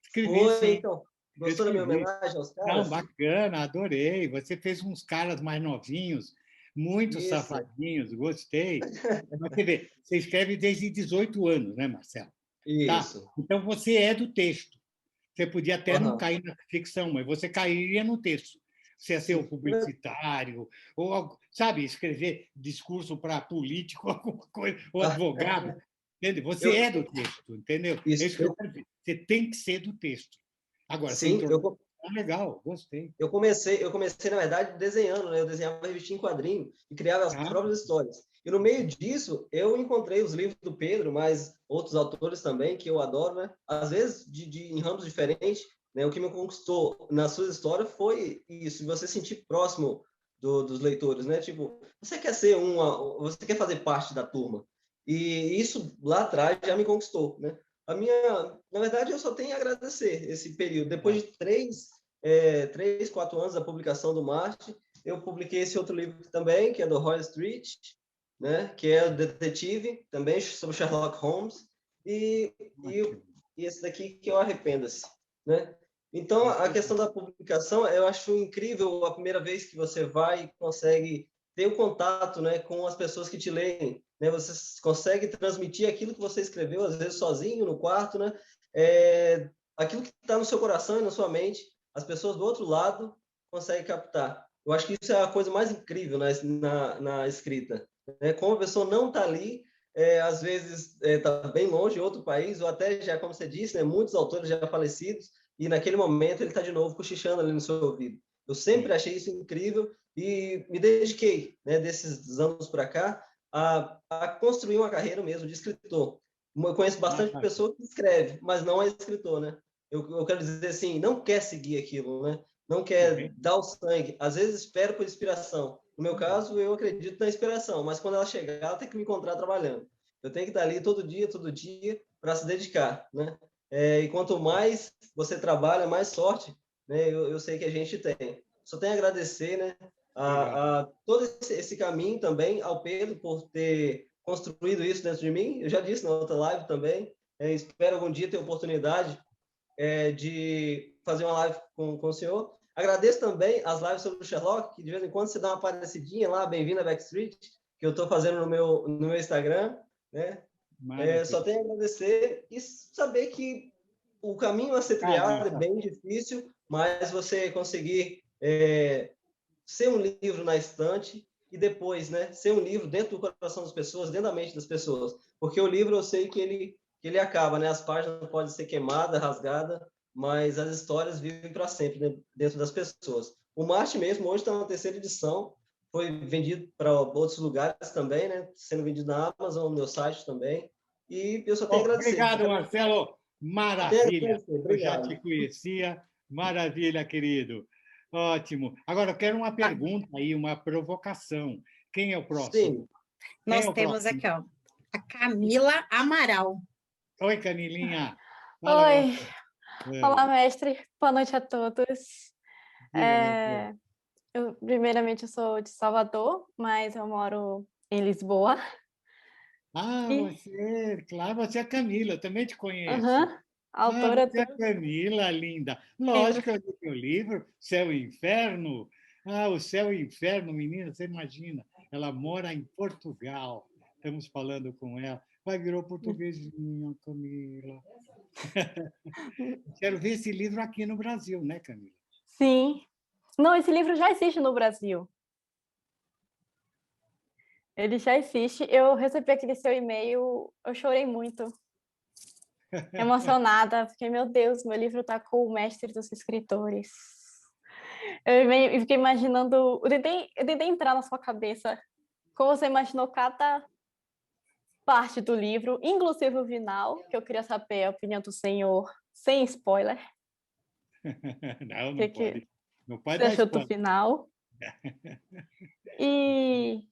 Escrevi, foi, sim. então. Gostou da minha homenagem aos caras? Não, bacana, adorei. Você fez uns caras mais novinhos, muito safadinhos, gostei. Mas, quer ver, você escreve desde 18 anos, né, Marcelo? Isso. Tá? Então, você é do texto. Você podia até não cair na ficção, mas você cairia no texto. Você ia ser o publicitário, ou, sabe, escrever discurso para político, alguma coisa, ou advogado. Entende? Você é do texto, entendeu? Você tem que ser do texto. Agora, sim, legal, gostei. Eu comecei, na verdade, desenhando, né? Eu desenhava revistinha em quadrinho e criava as próprias histórias. E no meio disso, eu encontrei os livros do Pedro, mas outros autores também, que eu adoro, né? Às vezes, em ramos diferentes, né? O que me conquistou nas suas histórias foi isso, você sentir próximo dos leitores, né? Tipo, você quer fazer parte da turma. E isso, lá atrás, já me conquistou, né? Na verdade, eu só tenho a agradecer esse período. Depois de 4 anos da publicação do Marte, eu publiquei esse outro livro também, que é do Roy Street, né? Que é o Detetive, também sobre Sherlock Holmes, e esse daqui que é o Arrependa-se, né? Então, a questão da publicação, eu acho incrível a primeira vez que você vai e consegue ter o contato, né, com as pessoas que te leem, né? Você consegue transmitir aquilo que você escreveu, às vezes sozinho, no quarto, né? Aquilo que está no seu coração e na sua mente, as pessoas do outro lado conseguem captar. Eu acho que isso é a coisa mais incrível na escrita, né? Como a pessoa não está ali, às vezes está bem longe, em outro país, ou até já, como você disse, né, muitos autores já falecidos, e naquele momento ele está de novo cochichando ali no seu ouvido. Eu sempre achei isso incrível e me dediquei, né, desses anos para cá, a construir uma carreira mesmo de escritor. Eu conheço bastante pessoa que escreve, mas não é escritor, né? Eu quero dizer assim, não quer seguir aquilo, né? Não quer dar o sangue. Às vezes espera por inspiração. No meu caso, eu acredito na inspiração, mas quando ela chegar, ela tem que me encontrar trabalhando. Eu tenho que estar ali todo dia, para se dedicar, né? E quanto mais você trabalha, mais sorte, né, eu sei que a gente tem. Só tenho a agradecer, né, a todo esse caminho também ao Pedro por ter construído isso dentro de mim. Eu já disse na outra live também. Espero algum dia ter oportunidade de fazer uma live com o senhor. Agradeço também as lives sobre o Sherlock, que de vez em quando você dá uma aparecidinha lá, bem-vindo a Backstreet, que eu estou fazendo no meu Instagram, né? Só tenho a agradecer e saber que o caminho a ser trilhado é bem difícil, mas você conseguir ser um livro na estante e depois, né, ser um livro dentro do coração das pessoas, dentro da mente das pessoas. Porque o livro eu sei que ele acaba, né? As páginas podem ser queimadas, rasgadas, mas as histórias vivem para sempre, né, dentro das pessoas. O Marte mesmo hoje está na 3ª edição, foi vendido para outros lugares também, né? Sendo vendido na Amazon, no meu site também. E eu só tenho a agradecer. Obrigado, Marcelo. Maravilha. Eu já Obrigado. te conhecia. Maravilha, querido. Ótimo. Agora, eu quero uma pergunta aí, uma provocação. Quem é o próximo? Sim. Nós temos aqui, ó, a Camila Amaral. Oi, Camilinha. Oi. Olá, mestre. Boa noite a todos. Primeiramente, eu sou de Salvador, mas eu moro em Lisboa. Claro, você é a Camila, eu também te conheço. Autora você é a Camila, linda. Lógico, eu li meu livro, Céu e Inferno. O Céu e Inferno, menina, você imagina. Ela mora em Portugal. Estamos falando com ela. Virou portuguesinha, Camila. Quero ver esse livro aqui no Brasil, né, Camila? Sim. Não, esse livro já existe no Brasil. Ele já existe. Eu recebi aquele seu e-mail, eu chorei muito. Emocionada, porque, meu Deus, meu livro está com o mestre dos escritores. Eu fiquei imaginando, eu tentei entrar na sua cabeça, como você imaginou cada parte do livro, inclusive o final, que eu queria saber a opinião do senhor, sem spoiler. Não pode. Não pode dar spoiler. Você achou do final? E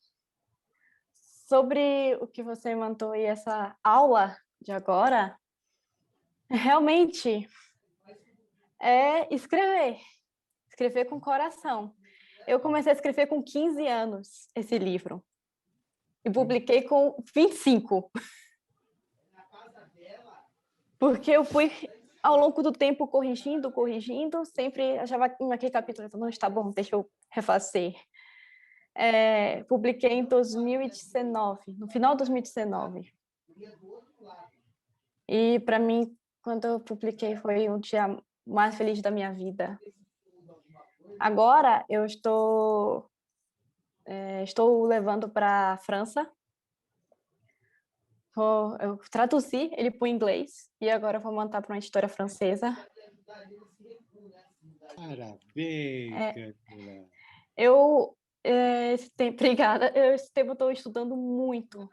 sobre o que você mandou e essa aula de agora, realmente é escrever com coração. Eu comecei a escrever com 15 anos esse livro e publiquei com 25. Porque eu fui, ao longo do tempo, corrigindo, sempre achava que naquele capítulo não está bom, deixa eu refazer. Publiquei em 2019, no final de 2019. E, para mim, quando eu publiquei, foi o dia mais feliz da minha vida. Agora, eu estou levando para a França. Eu traduzi ele para o inglês e agora eu vou montar para uma editora francesa. Parabéns, obrigada. Esse tempo eu estou estudando muito.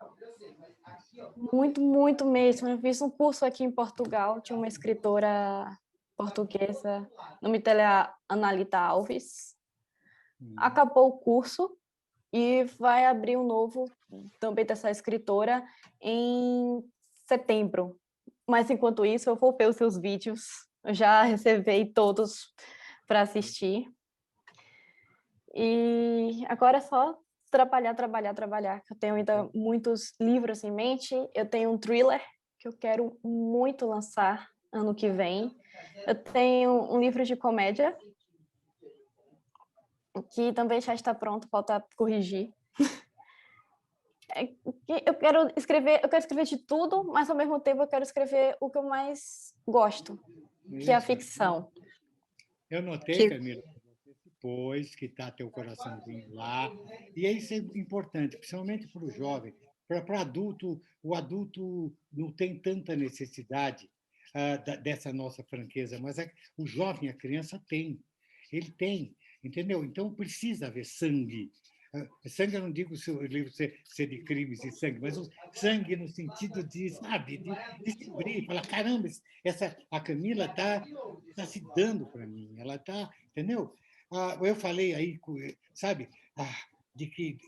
Muito mesmo. Eu fiz um curso aqui em Portugal, tinha uma escritora portuguesa, o nome dela é Analita Alves. Acabou o curso e vai abrir um novo também dessa escritora em setembro. Mas, enquanto isso, eu vou ver os seus vídeos. Eu já reservei todos para assistir. E agora é só trabalhar. Eu tenho ainda muitos livros em mente. Eu tenho um thriller que eu quero muito lançar ano que vem. Eu tenho um livro de comédia que também já está pronto, falta corrigir. Eu quero escrever de tudo, mas ao mesmo tempo eu quero escrever o que eu mais gosto, que é a ficção. Eu notei, Camila, depois que está teu coraçãozinho lá, e isso é importante, principalmente para o jovem. Para adulto, o adulto não tem tanta necessidade dessa nossa franqueza, mas o jovem, a criança tem. Ele tem, entendeu? Então precisa haver sangue. Sangue, eu não digo se o livro ser de crimes e sangue, mas o sangue no sentido de, sabe, de se abrir, falar, caramba, a Camila está se dando para mim, ela está, entendeu? Eu falei aí, sabe, de que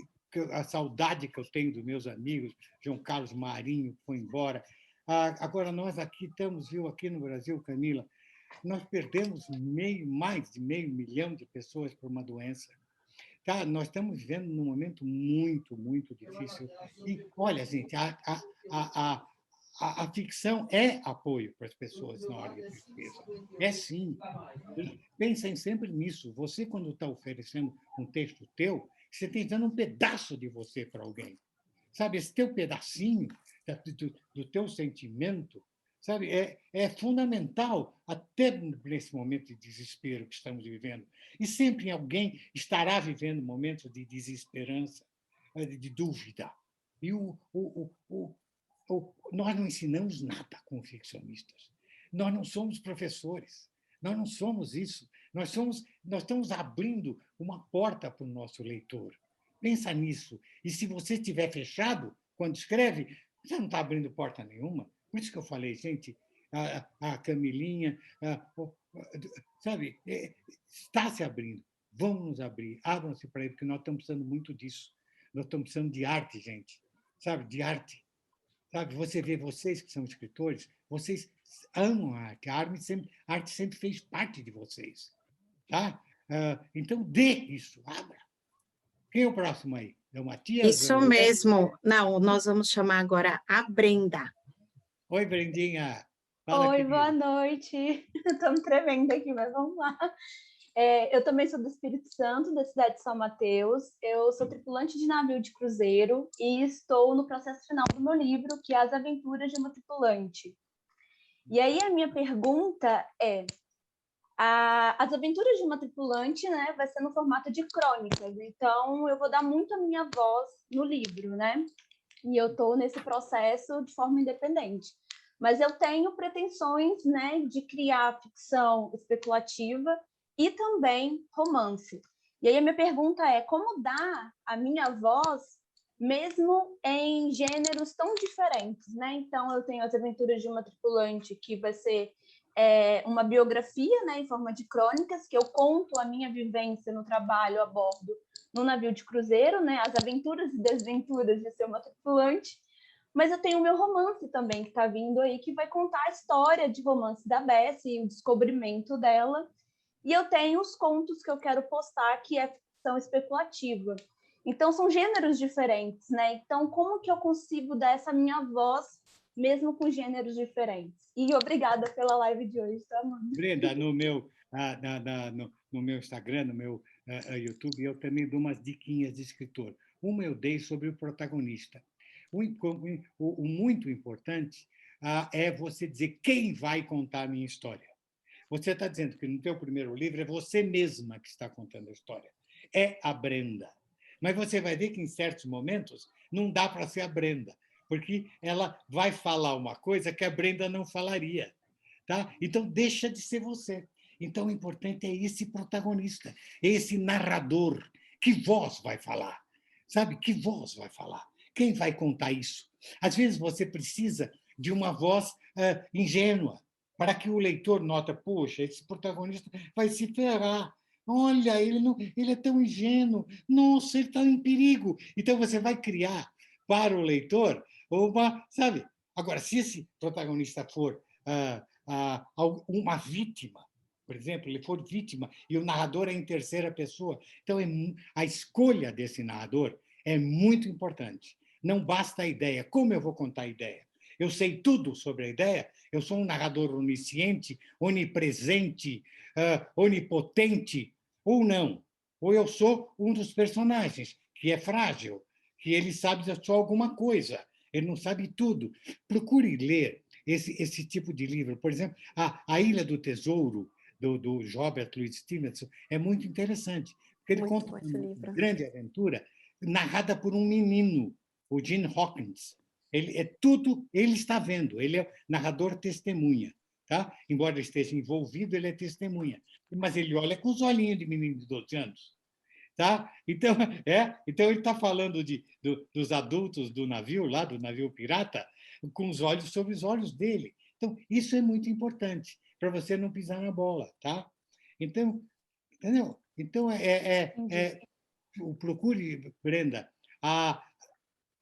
a saudade que eu tenho dos meus amigos, João Carlos Marinho, que foi embora. Agora, nós aqui estamos, viu, aqui no Brasil, Camila, nós perdemos mais de 500 mil de pessoas por uma doença. Tá? Nós estamos vivendo num momento muito, muito difícil. E, olha, gente, a ficção é apoio para as pessoas na hora de tristeza. É sim. Pensem sempre nisso. Você, quando está oferecendo um texto teu, você está dando um pedaço de você para alguém. Sabe, esse teu pedacinho do teu sentimento, sabe, é fundamental até nesse momento de desespero que estamos vivendo. E sempre alguém estará vivendo momentos de desesperança, de dúvida. E nós não ensinamos nada como ficcionistas. Nós não somos professores. Nós não somos isso. Nós estamos abrindo uma porta para o nosso leitor. Pensa nisso. E se você estiver fechado, quando escreve, você não está abrindo porta nenhuma. Por isso que eu falei, gente, a Camilinha, sabe, está se abrindo. Vamos nos abrir, abram-se para ele, porque nós estamos precisando muito disso. Nós estamos precisando de arte, gente, sabe, de arte. Sabe, você vê, vocês que são escritores, vocês amam a arte. A arte sempre fez parte de vocês. Tá? Então, dê isso, abra. Quem é o próximo aí? É o Matias? Isso mesmo. Não, nós vamos chamar agora a Brenda. Oi, Brendinha. Fala, Oi, querida. boa noite. Estamos tremendo aqui, mas vamos lá. Eu também sou do Espírito Santo, da cidade de São Mateus. Eu sou tripulante de navio de cruzeiro e estou no processo final do meu livro, que é As Aventuras de uma Tripulante. E aí a minha pergunta é: As Aventuras de uma Tripulante, né, vai ser no formato de crônicas, então eu vou dar muito a minha voz no livro, né? E eu estou nesse processo de forma independente. Mas eu tenho pretensões, né, de criar ficção especulativa e também romance. E aí a minha pergunta é: como dar a minha voz mesmo em gêneros tão diferentes, né? Então eu tenho As Aventuras de uma Tripulante, que vai ser uma biografia, né, em forma de crônicas, que eu conto a minha vivência no trabalho a bordo no navio de cruzeiro, né, as aventuras e desventuras de ser uma tripulante. Mas eu tenho o meu romance também, que está vindo aí, que vai contar a história de romance da Bessie e o descobrimento dela. E eu tenho os contos que eu quero postar, que é ficção especulativa. Então, são gêneros diferentes, né? Então, como que eu consigo dar essa minha voz, mesmo com gêneros diferentes? E obrigada pela live de hoje, tá, mano? Brenda, no meu Instagram, no meu YouTube, eu também dou umas diquinhas de escritor. Uma eu dei sobre o protagonista. O muito importante é você dizer quem vai contar a minha história. Você está dizendo que no teu primeiro livro é você mesma que está contando a história. É a Brenda. Mas você vai ver que, em certos momentos, não dá para ser a Brenda, porque ela vai falar uma coisa que a Brenda não falaria. Tá? Então, deixa de ser você. Então, o importante é esse protagonista, esse narrador. Que voz vai falar? Sabe? Que voz vai falar? Quem vai contar isso? Às vezes, você precisa de uma voz ingênua, para que o leitor nota: poxa, esse protagonista vai se ferrar. Olha, ele é tão ingênuo. Nossa, ele está em perigo. Então, você vai criar para o leitor uma... Sabe? Agora, se esse protagonista for uma vítima, por exemplo, ele for vítima e o narrador é em terceira pessoa, então a escolha desse narrador é muito importante. Não basta a ideia. Como eu vou contar a ideia? Eu sei tudo sobre a ideia? Eu sou um narrador onisciente, onipresente, onipotente, ou não? Ou eu sou um dos personagens, que é frágil, que ele sabe só alguma coisa, ele não sabe tudo. Procure ler esse tipo de livro. Por exemplo, A Ilha do Tesouro, do Robert Louis Stevenson, é muito interessante, porque ele conta uma grande aventura narrada por um menino, o Gene Hawkins. Ele está vendo, ele é narrador testemunha. Tá? Embora ele esteja envolvido, ele é testemunha. Mas ele olha com os olhinhos de menino de 12 anos. Tá? Então ele está falando dos adultos do navio, lá do navio pirata, com os olhos sobre os olhos dele. Então, isso é muito importante, para você não pisar na bola. Tá? Então, entendeu? Então, procure, Brenda,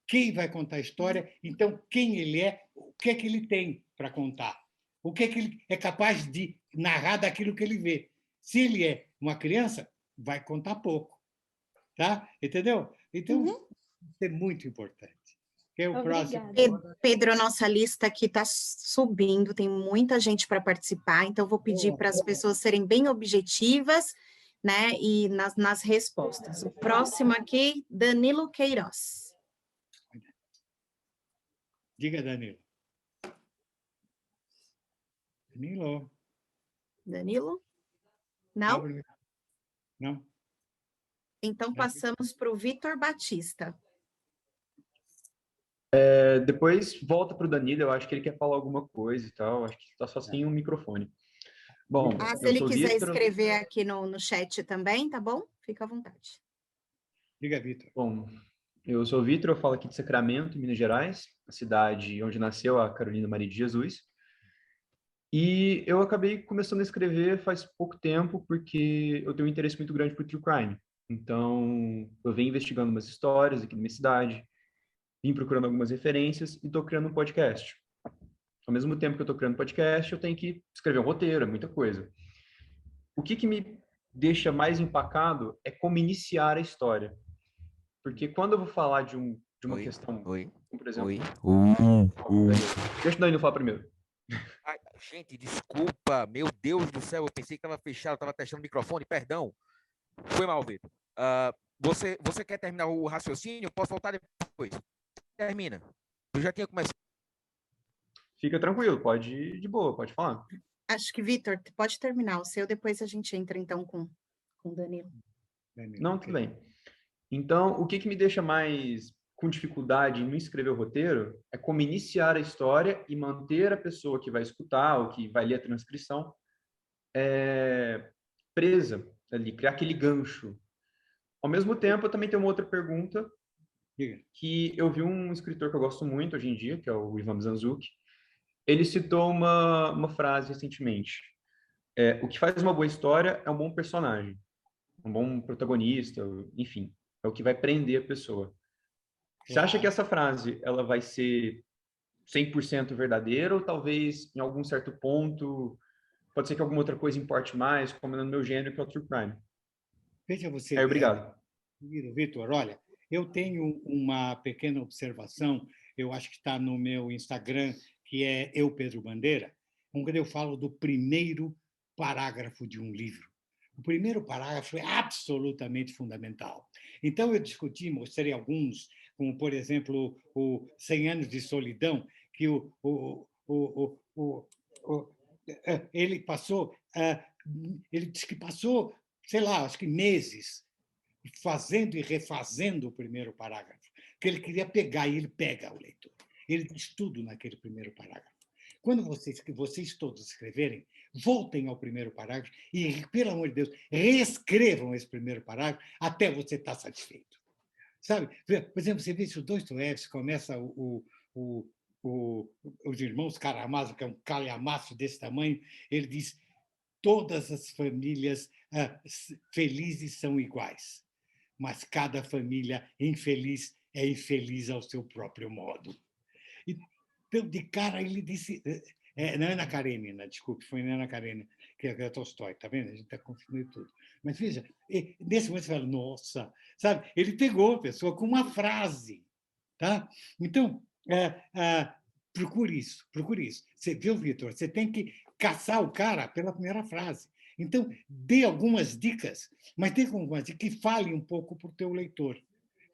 quem vai contar a história, então quem ele é, o que é que ele tem para contar, o que é que ele é capaz de narrar daquilo que ele vê. Se ele é uma criança, vai contar pouco, tá? Entendeu? Então, isso é muito importante. Quem é o próximo? Pedro, a nossa lista aqui está subindo, tem muita gente para participar, então vou pedir para as pessoas serem bem objetivas, né, e nas respostas. O próximo aqui, Danilo Queiroz. Diga, Danilo. Danilo? Não? Não? Então passamos para o Vitor Batista. Depois volta para o Danilo, eu acho que ele quer falar alguma coisa e tal, acho que está só sem um microfone. Bom, se ele quiser escrever aqui no chat também, tá bom? Fica à vontade. Diga, Vitor. Bom, eu sou o Vitor, eu falo aqui de Sacramento, Minas Gerais, a cidade onde nasceu a Carolina Maria de Jesus. E eu acabei começando a escrever faz pouco tempo, porque eu tenho um interesse muito grande por true crime. Então, eu venho investigando umas histórias aqui na minha cidade, vim procurando algumas referências e estou criando um podcast. Ao mesmo tempo que eu estou criando podcast, eu tenho que escrever um roteiro, é muita coisa. O que me deixa mais empacado é como iniciar a história. Porque quando eu vou falar de uma questão, por exemplo... Deixa o Danilo falar primeiro. Ai, gente, desculpa, meu Deus do céu, eu pensei que estava fechado, estava testando o microfone, perdão. Foi mal, Vitor. Você quer terminar o raciocínio? Posso voltar depois? Termina. Eu já tinha começado. Fica tranquilo, pode ir de boa, pode falar. Acho que, Vitor, pode terminar o seu, depois a gente entra, então, com o Danilo. Não, tudo bem. Então, o que me deixa mais com dificuldade em não escrever o roteiro é como iniciar a história e manter a pessoa que vai escutar ou que vai ler a transcrição presa ali, criar aquele gancho. Ao mesmo tempo, eu também tenho uma outra pergunta, que eu vi um escritor que eu gosto muito hoje em dia, que é o Ivan Mizanzuki. Ele citou uma frase recentemente. O que faz uma boa história é um bom personagem, um bom protagonista, enfim, é o que vai prender a pessoa. Você acha que essa frase ela vai ser 100% verdadeira ou talvez em algum certo ponto pode ser que alguma outra coisa importe mais, como no meu gênero, que é o true crime? Veja você. Obrigado. Vitor, olha, eu tenho uma pequena observação, eu acho que está no meu Instagram, que é Eu, Pedro Bandeira, onde eu falo do primeiro parágrafo de um livro. O primeiro parágrafo é absolutamente fundamental. Então, eu discuti, mostrei alguns, como, por exemplo, o 100 Anos de Solidão, que ele disse que passou, sei lá, acho que meses, fazendo e refazendo o primeiro parágrafo, que ele queria pegar, e ele pega o leitor. Ele diz tudo naquele primeiro parágrafo. Quando vocês todos escreverem, voltem ao primeiro parágrafo e, pelo amor de Deus, reescrevam esse primeiro parágrafo até você estar satisfeito. Sabe? Por exemplo, você vê se o Dostoiévski começa os irmãos Karamazov, que é um calhamaço desse tamanho, ele diz: todas as famílias felizes são iguais, mas cada família infeliz é infeliz ao seu próprio modo. Então, de cara, ele disse... na Ana Karenina, desculpe, foi na Ana Karenina, que é Tolstói, está vendo? A gente está confundindo tudo. Mas veja, nesse momento você fala, nossa, sabe? Ele pegou a pessoa com uma frase, tá? Então, procure isso, procure isso. Você viu, Vitor? Você tem que caçar o cara pela primeira frase. Então, dê algumas dicas, mas dê algumas dicas que fale um pouco para o teu leitor,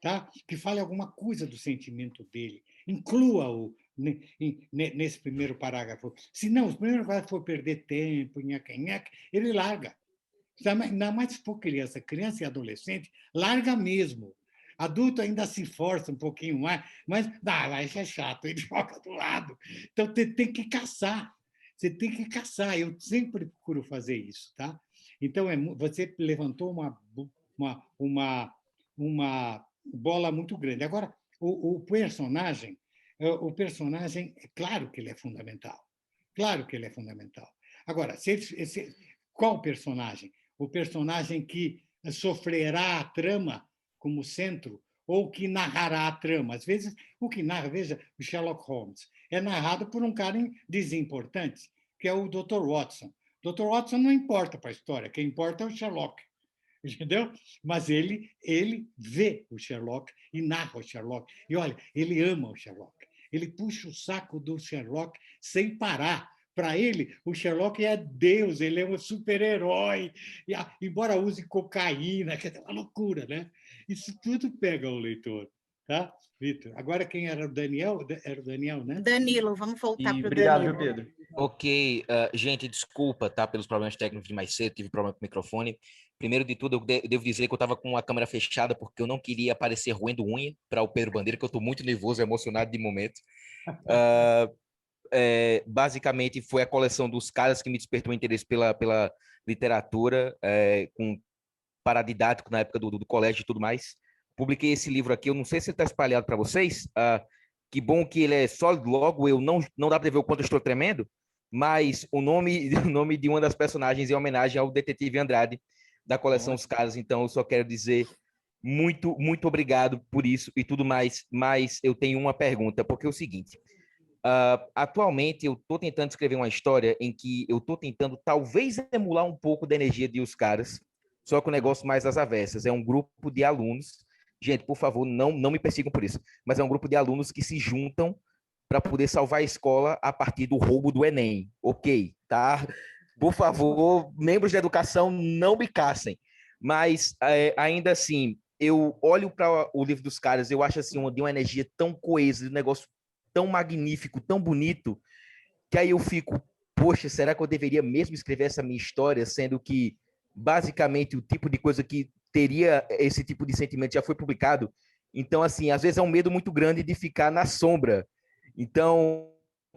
tá? Que fale alguma coisa do sentimento dele. Inclua-o nesse primeiro parágrafo. Se não, o primeiro parágrafo for perder tempo, nhaca-nhaca, ele larga. Ainda mais se for criança. Criança e adolescente, larga mesmo. Adulto ainda se força um pouquinho mais, mas isso é chato, ele joga do lado. Então, tem que caçar. Você tem que caçar. Eu sempre procuro fazer isso, tá? Então, você levantou uma bola muito grande. Agora, o personagem, é claro que ele é fundamental. Claro que ele é fundamental. Agora, qual personagem? O personagem que sofrerá a trama como centro ou que narrará a trama. Às vezes, o que narra, veja, o Sherlock Holmes, é narrado por um cara desimportante, que é o Dr. Watson. Dr. Watson não importa para a história, quem importa é o Sherlock, entendeu? Mas ele vê o Sherlock e narra o Sherlock. E olha, ele ama o Sherlock. Ele puxa o saco do Sherlock sem parar. Para ele, o Sherlock é Deus, ele é um super-herói, embora use cocaína, que é uma loucura, né? Isso tudo pega o leitor, tá, Vitor? Agora quem era o Daniel? Era o Daniel, né? Danilo, vamos voltar E para o obrigado, viu, Danilo. Pedro? Ok, gente, desculpa, tá, pelos problemas técnicos de mais cedo, tive problema com o microfone. Primeiro de tudo, eu devo dizer que eu estava com a câmera fechada porque eu não queria aparecer roendo unha para o Pedro Bandeira, que eu estou muito nervoso, emocionado de momento. Basicamente, foi a coleção dos caras que me despertou interesse pela literatura, com paradidático na época do colégio e tudo mais. Publiquei esse livro aqui, eu não sei se ele está espalhado para vocês. Que bom que ele é sólido, logo eu não dá para ver o quanto eu estou tremendo, mas o nome, o nome de uma das personagens é homenagem ao detetive Andrade, da coleção Os Caras. Então, eu só quero dizer muito, muito obrigado por isso e tudo mais, mas eu tenho uma pergunta, porque é o seguinte, atualmente eu estou tentando escrever uma história em que eu estou tentando talvez emular um pouco da energia de Os Caras, só que o negócio mais às avessas. É um grupo de alunos, gente, por favor, não me persigam por isso, mas é um grupo de alunos que se juntam para poder salvar a escola a partir do roubo do Enem. Ok, tá? Por favor, membros da educação, não me caçem. Mas, ainda assim, eu olho para o livro dos caras, eu acho assim, de uma energia tão coesa, um negócio tão magnífico, tão bonito, que aí eu fico, poxa, será que eu deveria mesmo escrever essa minha história, sendo que, basicamente, o tipo de coisa que teria esse tipo de sentimento já foi publicado? Então, assim, às vezes é um medo muito grande de ficar na sombra. Então,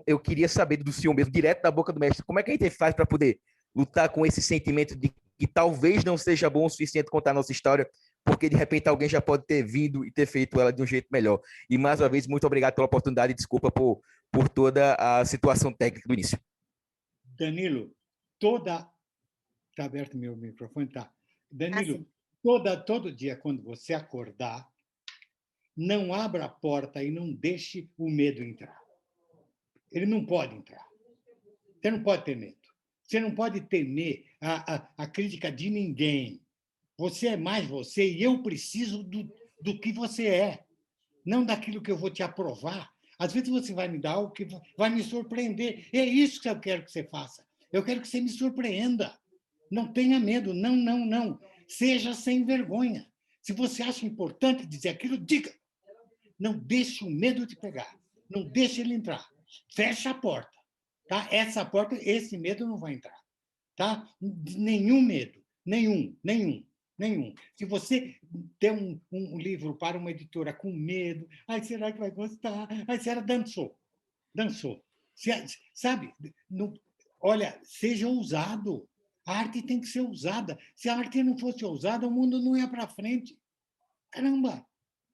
eu queria saber do senhor mesmo, direto da boca do mestre, como é que a gente faz para poder lutar com esse sentimento de que talvez não seja bom o suficiente contar a nossa história, porque de repente alguém já pode ter vindo e ter feito ela de um jeito melhor. E mais uma vez, muito obrigado pela oportunidade e desculpa por toda a situação técnica do início. Danilo, Está aberto meu microfone? Tá. Danilo, todo dia, quando você acordar, não abra a porta e não deixe o medo entrar. Ele não pode entrar. Você não pode ter medo. Você não pode temer a crítica de ninguém. Você é mais você e eu preciso do que você é, não daquilo que eu vou te aprovar. Às vezes você vai me dar algo que vai me surpreender. É isso que eu quero que você faça. Eu quero que você me surpreenda. Não tenha medo. Não, não, não. Seja sem vergonha. Se você acha importante dizer aquilo, diga. Não deixe o medo te pegar. Não deixe ele entrar. Fecha a porta. Tá? Essa porta, esse medo não vai entrar. Tá? Nenhum medo. Nenhum. Se você der um livro para uma editora com medo, será que vai gostar? Será dançou. Sabe? Olha, seja ousado. A arte tem que ser ousada. Se a arte não fosse ousada, o mundo não ia para frente. Caramba!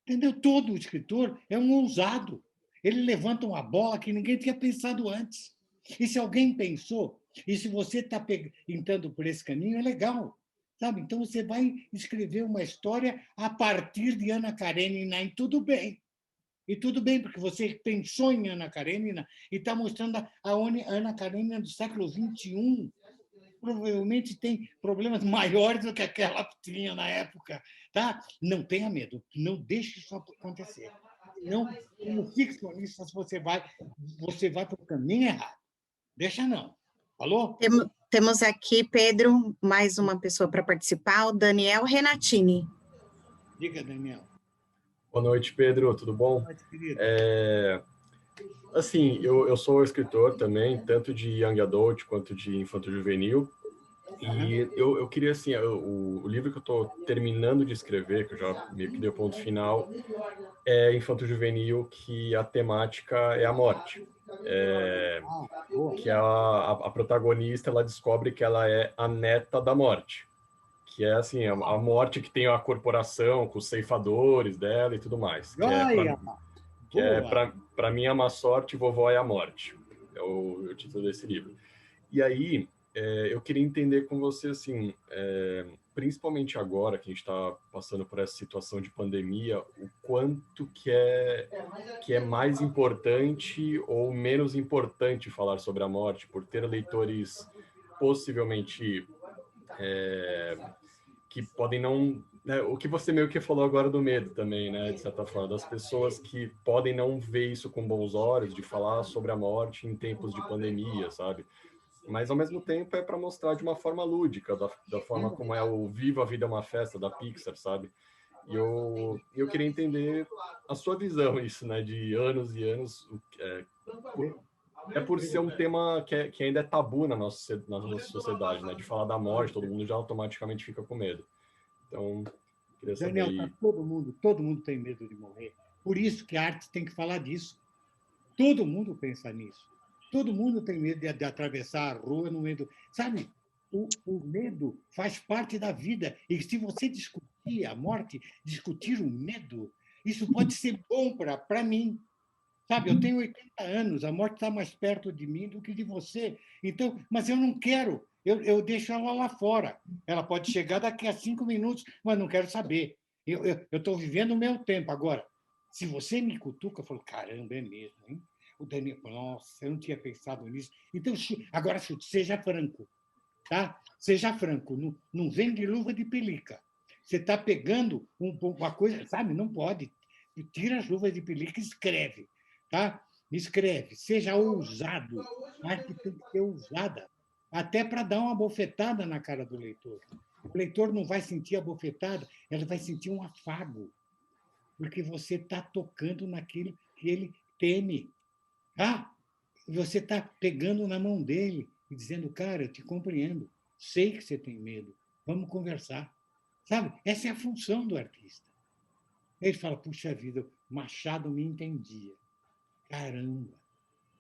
Entendeu? Todo escritor é um ousado. Ele levanta uma bola que ninguém tinha pensado antes. E se alguém pensou, e se você está entrando por esse caminho, é legal. Sabe? Então você vai escrever uma história a partir de Ana Karenina, e tudo bem. E tudo bem, porque você pensou em Ana Karenina e está mostrando a Ana Karenina do século XXI. Provavelmente tem problemas maiores do que aquela tinha na época. Tá? Não tenha medo, não deixe isso acontecer. Não, como ficcionista, você vai para o caminho errado. Deixa não. Falou? Temos aqui, Pedro, mais uma pessoa para participar, o Daniel Renatini. Diga, Daniel. Boa noite, Pedro, tudo bom? Boa noite, querido. Assim, eu sou escritor também, tanto de Young Adult quanto de infanto-juvenil, e eu queria, assim, o livro que eu estou terminando de escrever, que eu já meio que dei o ponto final, é infanto-juvenil, que a temática é a morte. Que a protagonista, ela descobre que ela é a neta da morte, que é assim, a morte que tem a corporação com os ceifadores dela e tudo mais. Que é para mim a má sorte, vovó é a morte. É o título desse livro. E aí, eu queria entender com você, assim, principalmente agora que a gente está passando por essa situação de pandemia, o quanto que é mais importante ou menos importante falar sobre a morte, por ter leitores possivelmente que podem não... Né, o que você meio que falou agora do medo também, né, de certa forma, das pessoas que podem não ver isso com bons olhos, de falar sobre a morte em tempos de pandemia, sabe? Mas, ao mesmo tempo, é para mostrar de uma forma lúdica, da forma como é o Viva a Vida é uma Festa, da Pixar, sabe? E eu queria entender a sua visão, isso, né, de anos e anos, por ser um tema que ainda é tabu na nossa sociedade, né, de falar da morte, todo mundo já automaticamente fica com medo. Então, queria saber Daniel, aí. todo mundo tem medo de morrer. Por isso que a arte tem que falar disso. Todo mundo pensa nisso. Todo mundo tem medo de atravessar a rua no medo. Sabe, o medo faz parte da vida. E se você discutir a morte, discutir o medo, isso pode ser bom para mim. Sabe, eu tenho 80 anos, a morte está mais perto de mim do que de você. Então, mas eu não quero, eu deixo ela lá fora. Ela pode chegar daqui a 5 minutos, mas não quero saber. Eu estou vivendo o meu tempo agora. Se você me cutuca, eu falo, caramba, é mesmo, hein? O Daniel, nossa, eu não tinha pensado nisso. Então, agora, seja franco, tá? Seja franco, não vem de luva de pelica. Você está pegando uma coisa, sabe? Não pode. Tira as luvas de pelica e escreve. Tá? Escreve, seja ousado. A arte tem que ser ousada, até para dar uma bofetada na cara do leitor. O leitor não vai sentir a bofetada, ele vai sentir um afago, porque você está tocando naquilo que ele teme. Tá? Você está pegando na mão dele e dizendo, cara, eu te compreendo, sei que você tem medo, vamos conversar. Sabe? Essa é a função do artista. Ele fala, puxa vida, Machado me entendia. Caramba!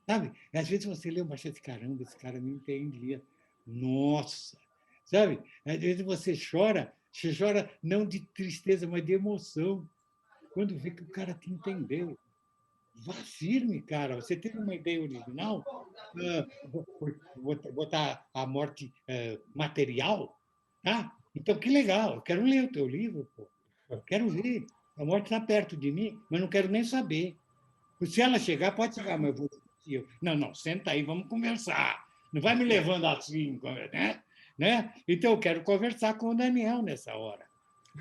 Sabe? Às vezes você lê o Machado e caramba, esse cara me entendia. Nossa! Sabe? Às vezes você chora não de tristeza, mas de emoção, quando vê que o cara te entendeu. Vá firme, cara. Você teve uma ideia original, botar a morte material, tá? Então, que legal. Eu quero ler o teu livro, pô. Quero ver. A morte está perto de mim, mas não quero nem saber. Se ela chegar, pode chegar, mas eu vou discutir. Não, senta aí, vamos conversar. Não vai me levando assim, né? Então, eu quero conversar com o Daniel nessa hora.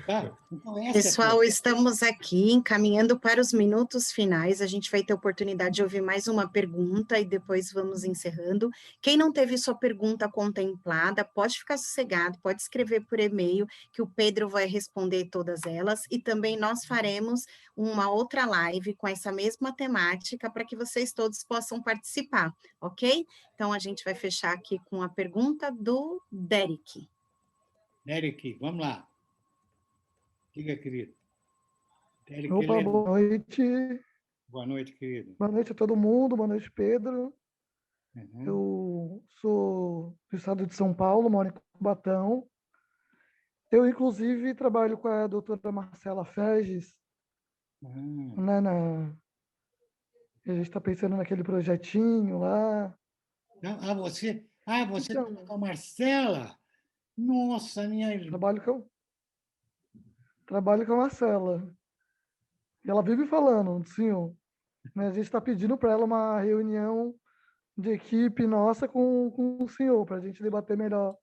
Tá? Então, Pessoal, estamos aqui encaminhando para os minutos finais. A gente vai ter oportunidade de ouvir mais uma pergunta e depois vamos encerrando. Quem não teve sua pergunta contemplada, pode ficar sossegado, pode escrever por e-mail, que o Pedro vai responder todas elas. E também nós faremos uma outra live com essa mesma temática para que vocês todos possam participar, ok? Então, a gente vai fechar aqui com a pergunta do Derek. Derek, vamos lá. Diga, querido. Derek, Opa, boa noite. Boa noite, querido. Boa noite a todo mundo, boa noite, Pedro. Uhum. Eu sou do estado de São Paulo, moro em Cubatão. Eu, inclusive, trabalho com a doutora Marcela Feges, né, a gente está pensando naquele projetinho lá. Você Então, tá com a Marcela? Nossa, minha irmã. Trabalho com a Marcela. E ela vive falando, senhor, né, a gente está pedindo para ela uma reunião de equipe nossa com o senhor, para a gente debater melhor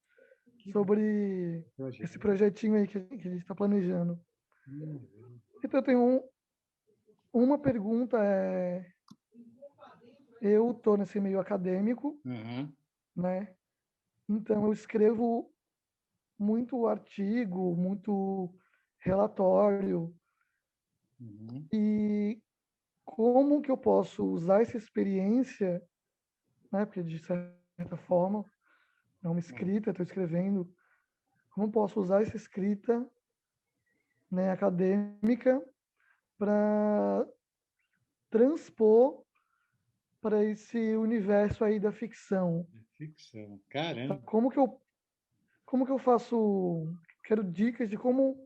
sobre esse projetinho aí que a gente está planejando. Então, eu tenho uma pergunta, eu estou nesse meio acadêmico, né? Então, eu escrevo muito artigo, muito relatório, e como que eu posso usar essa experiência, né? Porque, de certa forma, é uma escrita, estou escrevendo, como posso usar essa escrita, né, acadêmica para transpor para esse universo aí da ficção. Ficção, caramba. Como que eu faço? Quero dicas de como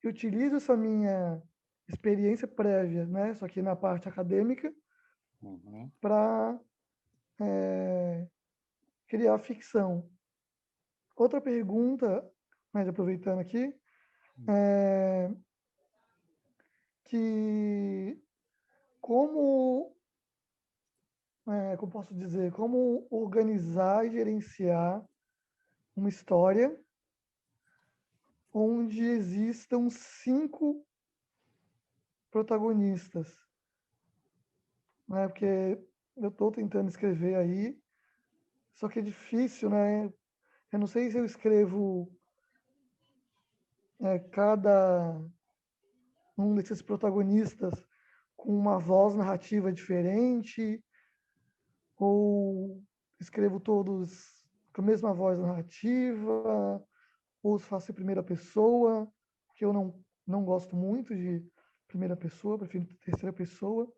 eu utilizo essa minha experiência prévia, né? Só que na parte acadêmica, para criar ficção. Outra pergunta, mas aproveitando aqui, que como posso dizer, como organizar e gerenciar uma história onde existam 5 protagonistas, né? Porque eu estou tentando escrever aí, só que é difícil, né? Eu não sei se eu escrevo cada um desses protagonistas com uma voz narrativa diferente, ou escrevo todos com a mesma voz narrativa, ou os faço em primeira pessoa, que eu não gosto muito de primeira pessoa, prefiro terceira pessoa.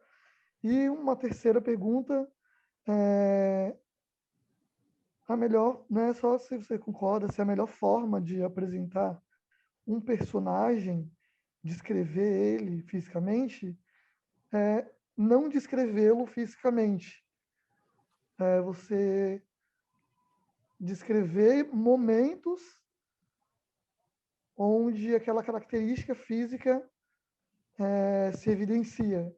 E uma terceira pergunta é a melhor, não é só se você concorda, se é a melhor forma de apresentar um personagem, descrever ele fisicamente, é não descrevê-lo fisicamente. É você descrever momentos onde aquela característica física se evidencia.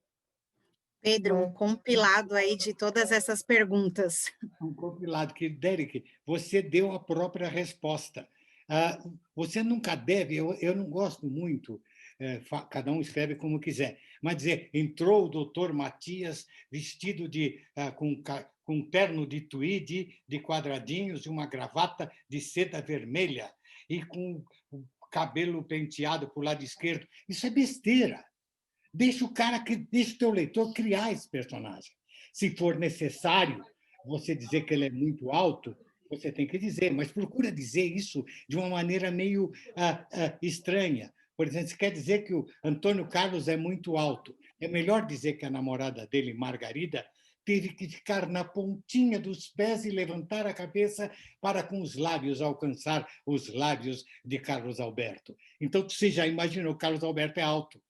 Pedro, um compilado aí de todas essas perguntas. Um compilado que, Derek, você deu a própria resposta. Você nunca deve, eu não gosto muito, cada um escreve como quiser, mas dizer, entrou o doutor Matias vestido com um terno de tweed, de quadradinhos, e uma gravata de seda vermelha, e com o cabelo penteado para o lado esquerdo. Isso é besteira. Deixa o teu leitor criar esse personagem. Se for necessário você dizer que ele é muito alto, você tem que dizer, mas procura dizer isso de uma maneira meio estranha. Por exemplo, se quer dizer que o Antônio Carlos é muito alto, é melhor dizer que a namorada dele, Margarida, teve que ficar na pontinha dos pés e levantar a cabeça para com os lábios alcançar os lábios de Carlos Alberto. Então, você já imaginou, Carlos Alberto é alto.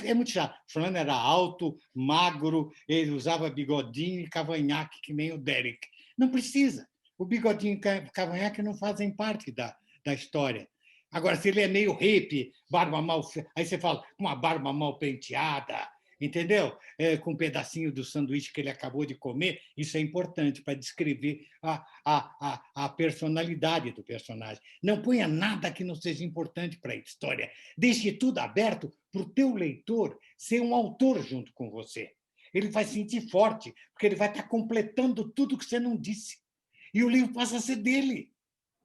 É muito chato. Fulano era alto, magro, ele usava bigodinho e cavanhaque, que nem o Derek. Não precisa. O bigodinho e o cavanhaque não fazem parte da história. Agora, se ele é meio hippie, barba mal... Aí você fala, uma barba mal penteada, entendeu? Com um pedacinho do sanduíche que ele acabou de comer, isso é importante para descrever a personalidade do personagem. Não ponha nada que não seja importante para a história. Deixe tudo aberto para o teu leitor ser um autor junto com você. Ele vai sentir forte, porque ele vai estar completando tudo que você não disse. E o livro passa a ser dele.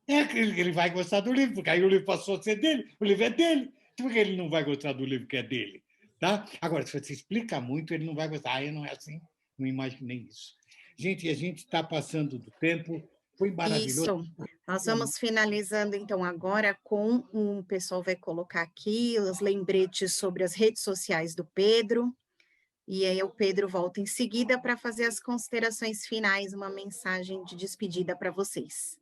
Ele vai gostar do livro, porque aí o livro passou a ser dele, o livro é dele. Por que ele não vai gostar do livro que é dele? Tá? Agora, se você explica muito, ele não vai gostar. Não é assim? Não imaginei isso. Gente, a gente está passando do tempo. Foi maravilhoso. Isso. Nós vamos finalizando, então, agora com o pessoal vai colocar aqui os lembretes sobre as redes sociais do Pedro. E aí o Pedro volta em seguida para fazer as considerações finais, uma mensagem de despedida para vocês.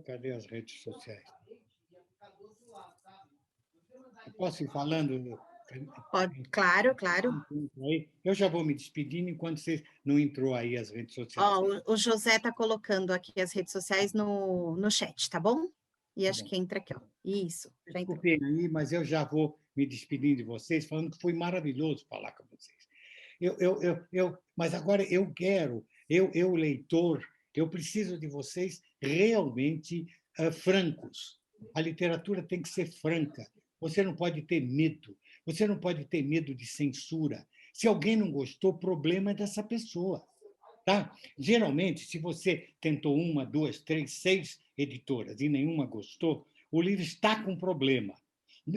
Cadê as redes sociais? Eu posso ir falando? Pode, claro, claro. Eu já vou me despedindo enquanto você não entrou aí as redes sociais. O José está colocando aqui as redes sociais no chat, tá bom? E acho que entra aqui, ó. Isso. Desculpem aí, mas eu já vou me despedindo de vocês, falando que foi maravilhoso falar com vocês. Mas agora eu quero, leitor, eu preciso de vocês realmente francos. A literatura tem que ser franca. Você não pode ter medo. Você não pode ter medo de censura. Se alguém não gostou, o problema é dessa pessoa. Tá? Geralmente, se você tentou 1, 2, 3, 6 editoras e nenhuma gostou, o livro está com problema.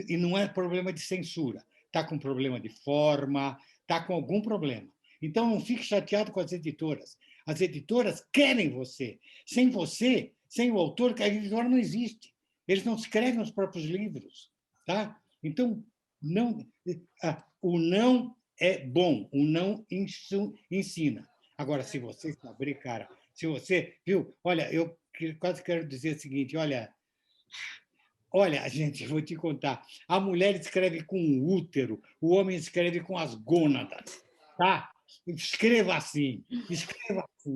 E não é problema de censura. Está com problema de forma, está com algum problema. Então, não fique chateado com as editoras. As editoras querem você. Sem você, sem o autor, a editora não existe. Eles não escrevem os próprios livros. Tá? Então, o não é bom, o não ensina. Agora, se você saber, cara, se você... Viu? Olha, eu quase quero dizer o seguinte, olha, gente, eu vou te contar. A mulher escreve com o útero, o homem escreve com as gônadas, tá? Escreva assim,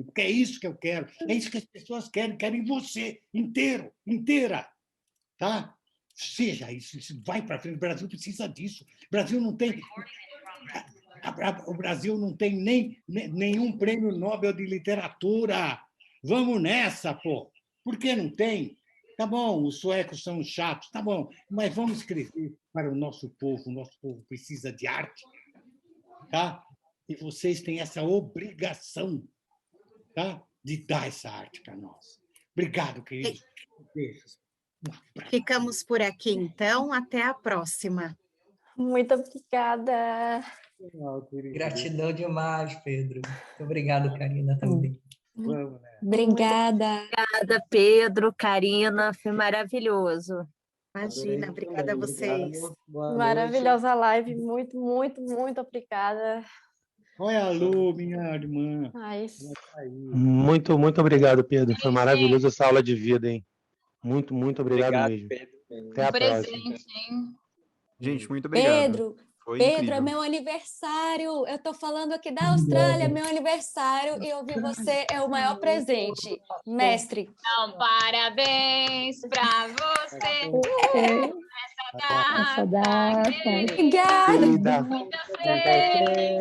porque é isso que eu quero, é isso que as pessoas querem você inteira. tá? Seja isso, vai para frente. O Brasil precisa disso. O Brasil não tem... O Brasil não tem nenhum prêmio Nobel de literatura. Vamos nessa, pô. Por que não tem? Tá bom, os suecos são chatos, tá bom, mas vamos escrever para o nosso povo precisa de arte, tá? E vocês têm essa obrigação, tá? De dar essa arte para nós. Obrigado, queridos. Beijos. Ficamos por aqui, então. Até a próxima. Muito obrigada. Gratidão demais, Pedro. Muito obrigado, Karina, também. Vamos, né? Obrigada. Obrigada, Pedro, Karina, foi maravilhoso. Imagina, obrigada a vocês. Maravilhosa live, muito, muito, muito obrigada. Olha a Lu, minha irmã. Muito, muito obrigado, Pedro. Foi maravilhoso essa aula de vida, hein? Muito, muito obrigado mesmo. Pedro. Até a próxima. Hein? Gente, muito obrigado. Pedro, Foi Pedro, incrível. é meu aniversário. Eu tô falando aqui da Austrália, meu aniversário, e ouvir você é o maior presente. Mestre. Então, parabéns para você. Essa data. Obrigada.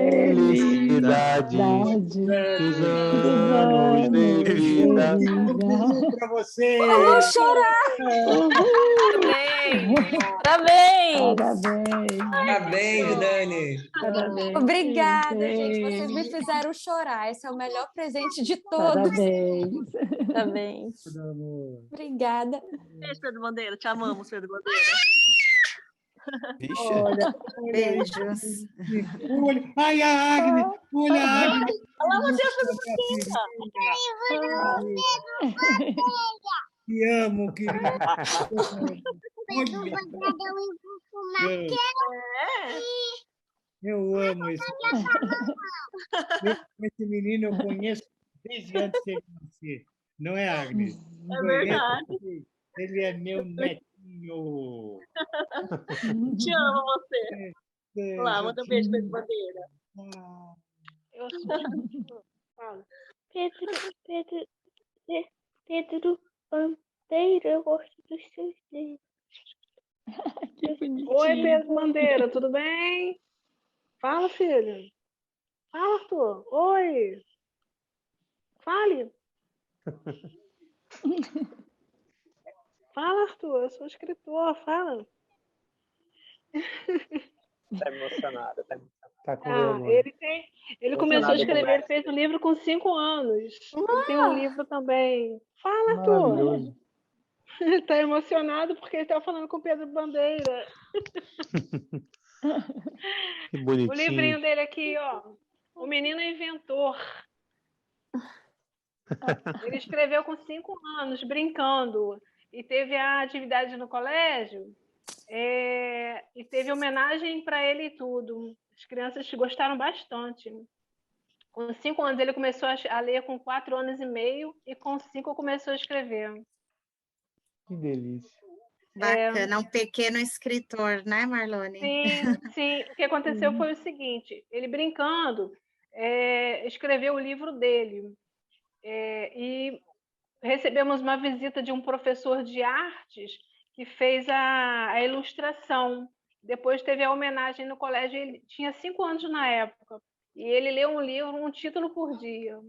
Felicidade. Muitos anos de vida. Para você. Eu vou chorar. Parabéns. Parabéns, Dani. Obrigada, gente. Vocês me fizeram chorar. Esse é o melhor presente de todos. Parabéns. Obrigada. Beijo, Pedro Bandeira. Te amamos, Pedro Bandeira. Vixe. Beijos. Ai, a Agnes. Olha a Agnes. Olá, você, Pedro Bandeira. Te amo, querida. Eu amo esse menino, eu conheço desde antes de ele nascer. Não é, Agnes? É verdade. Ele é meu netinho. Te amo, você. Olá, manda um beijo, Pedro Bandeira. Eu sou... Pedro Bandeira, eu gosto dos seus dedos. Oi, Pedro Bandeira, tudo bem? Fala, filho. Fala, Arthur. Oi. Fale. Fala, Arthur. Eu sou escritor. Fala. Tá emocionado, tá emocionado. Tá com vergonha. Ele começou a escrever, ele fez um livro com 5 anos. Ele tem um livro também. Fala, Arthur. Maravilhoso. Ele tá emocionado porque ele tá falando com o Pedro Bandeira. Que bonitinho. O livrinho dele aqui, ó. O Menino Inventor. Ele escreveu com 5 anos, brincando. E teve a atividade no colégio. E teve homenagem para ele e tudo. As crianças gostaram bastante. Com 5 anos ele começou a ler com 4 anos e meio. E com 5 começou a escrever. Que delícia. Bacana, um pequeno escritor, né, Marlone? Sim. O que aconteceu foi o seguinte, ele brincando, escreveu o livro dele. E recebemos uma visita de um professor de artes que fez a ilustração. Depois teve a homenagem no colégio, ele tinha 5 anos na época. E ele leu um livro, um título por dia.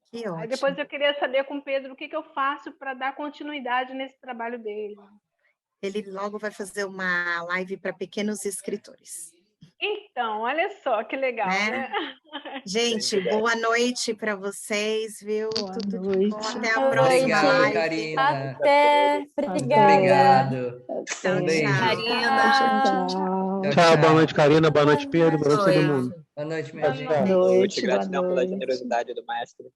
Que ótimo. Aí depois eu queria saber com o Pedro o que eu faço para dar continuidade nesse trabalho dele. Ele logo vai fazer uma live para pequenos escritores. Então, olha só que legal, né? Gente, boa noite para vocês, viu? Tudo de bom. Até a Boa próxima noite. live. Karina. Até. Obrigado. Tchau, Beijo. Karina. Tchau, boa noite, Karina. Boa noite, Pedro. Boa noite, todo mundo. Boa noite, minha gente. Boa noite, gratidão pela generosidade do mestre.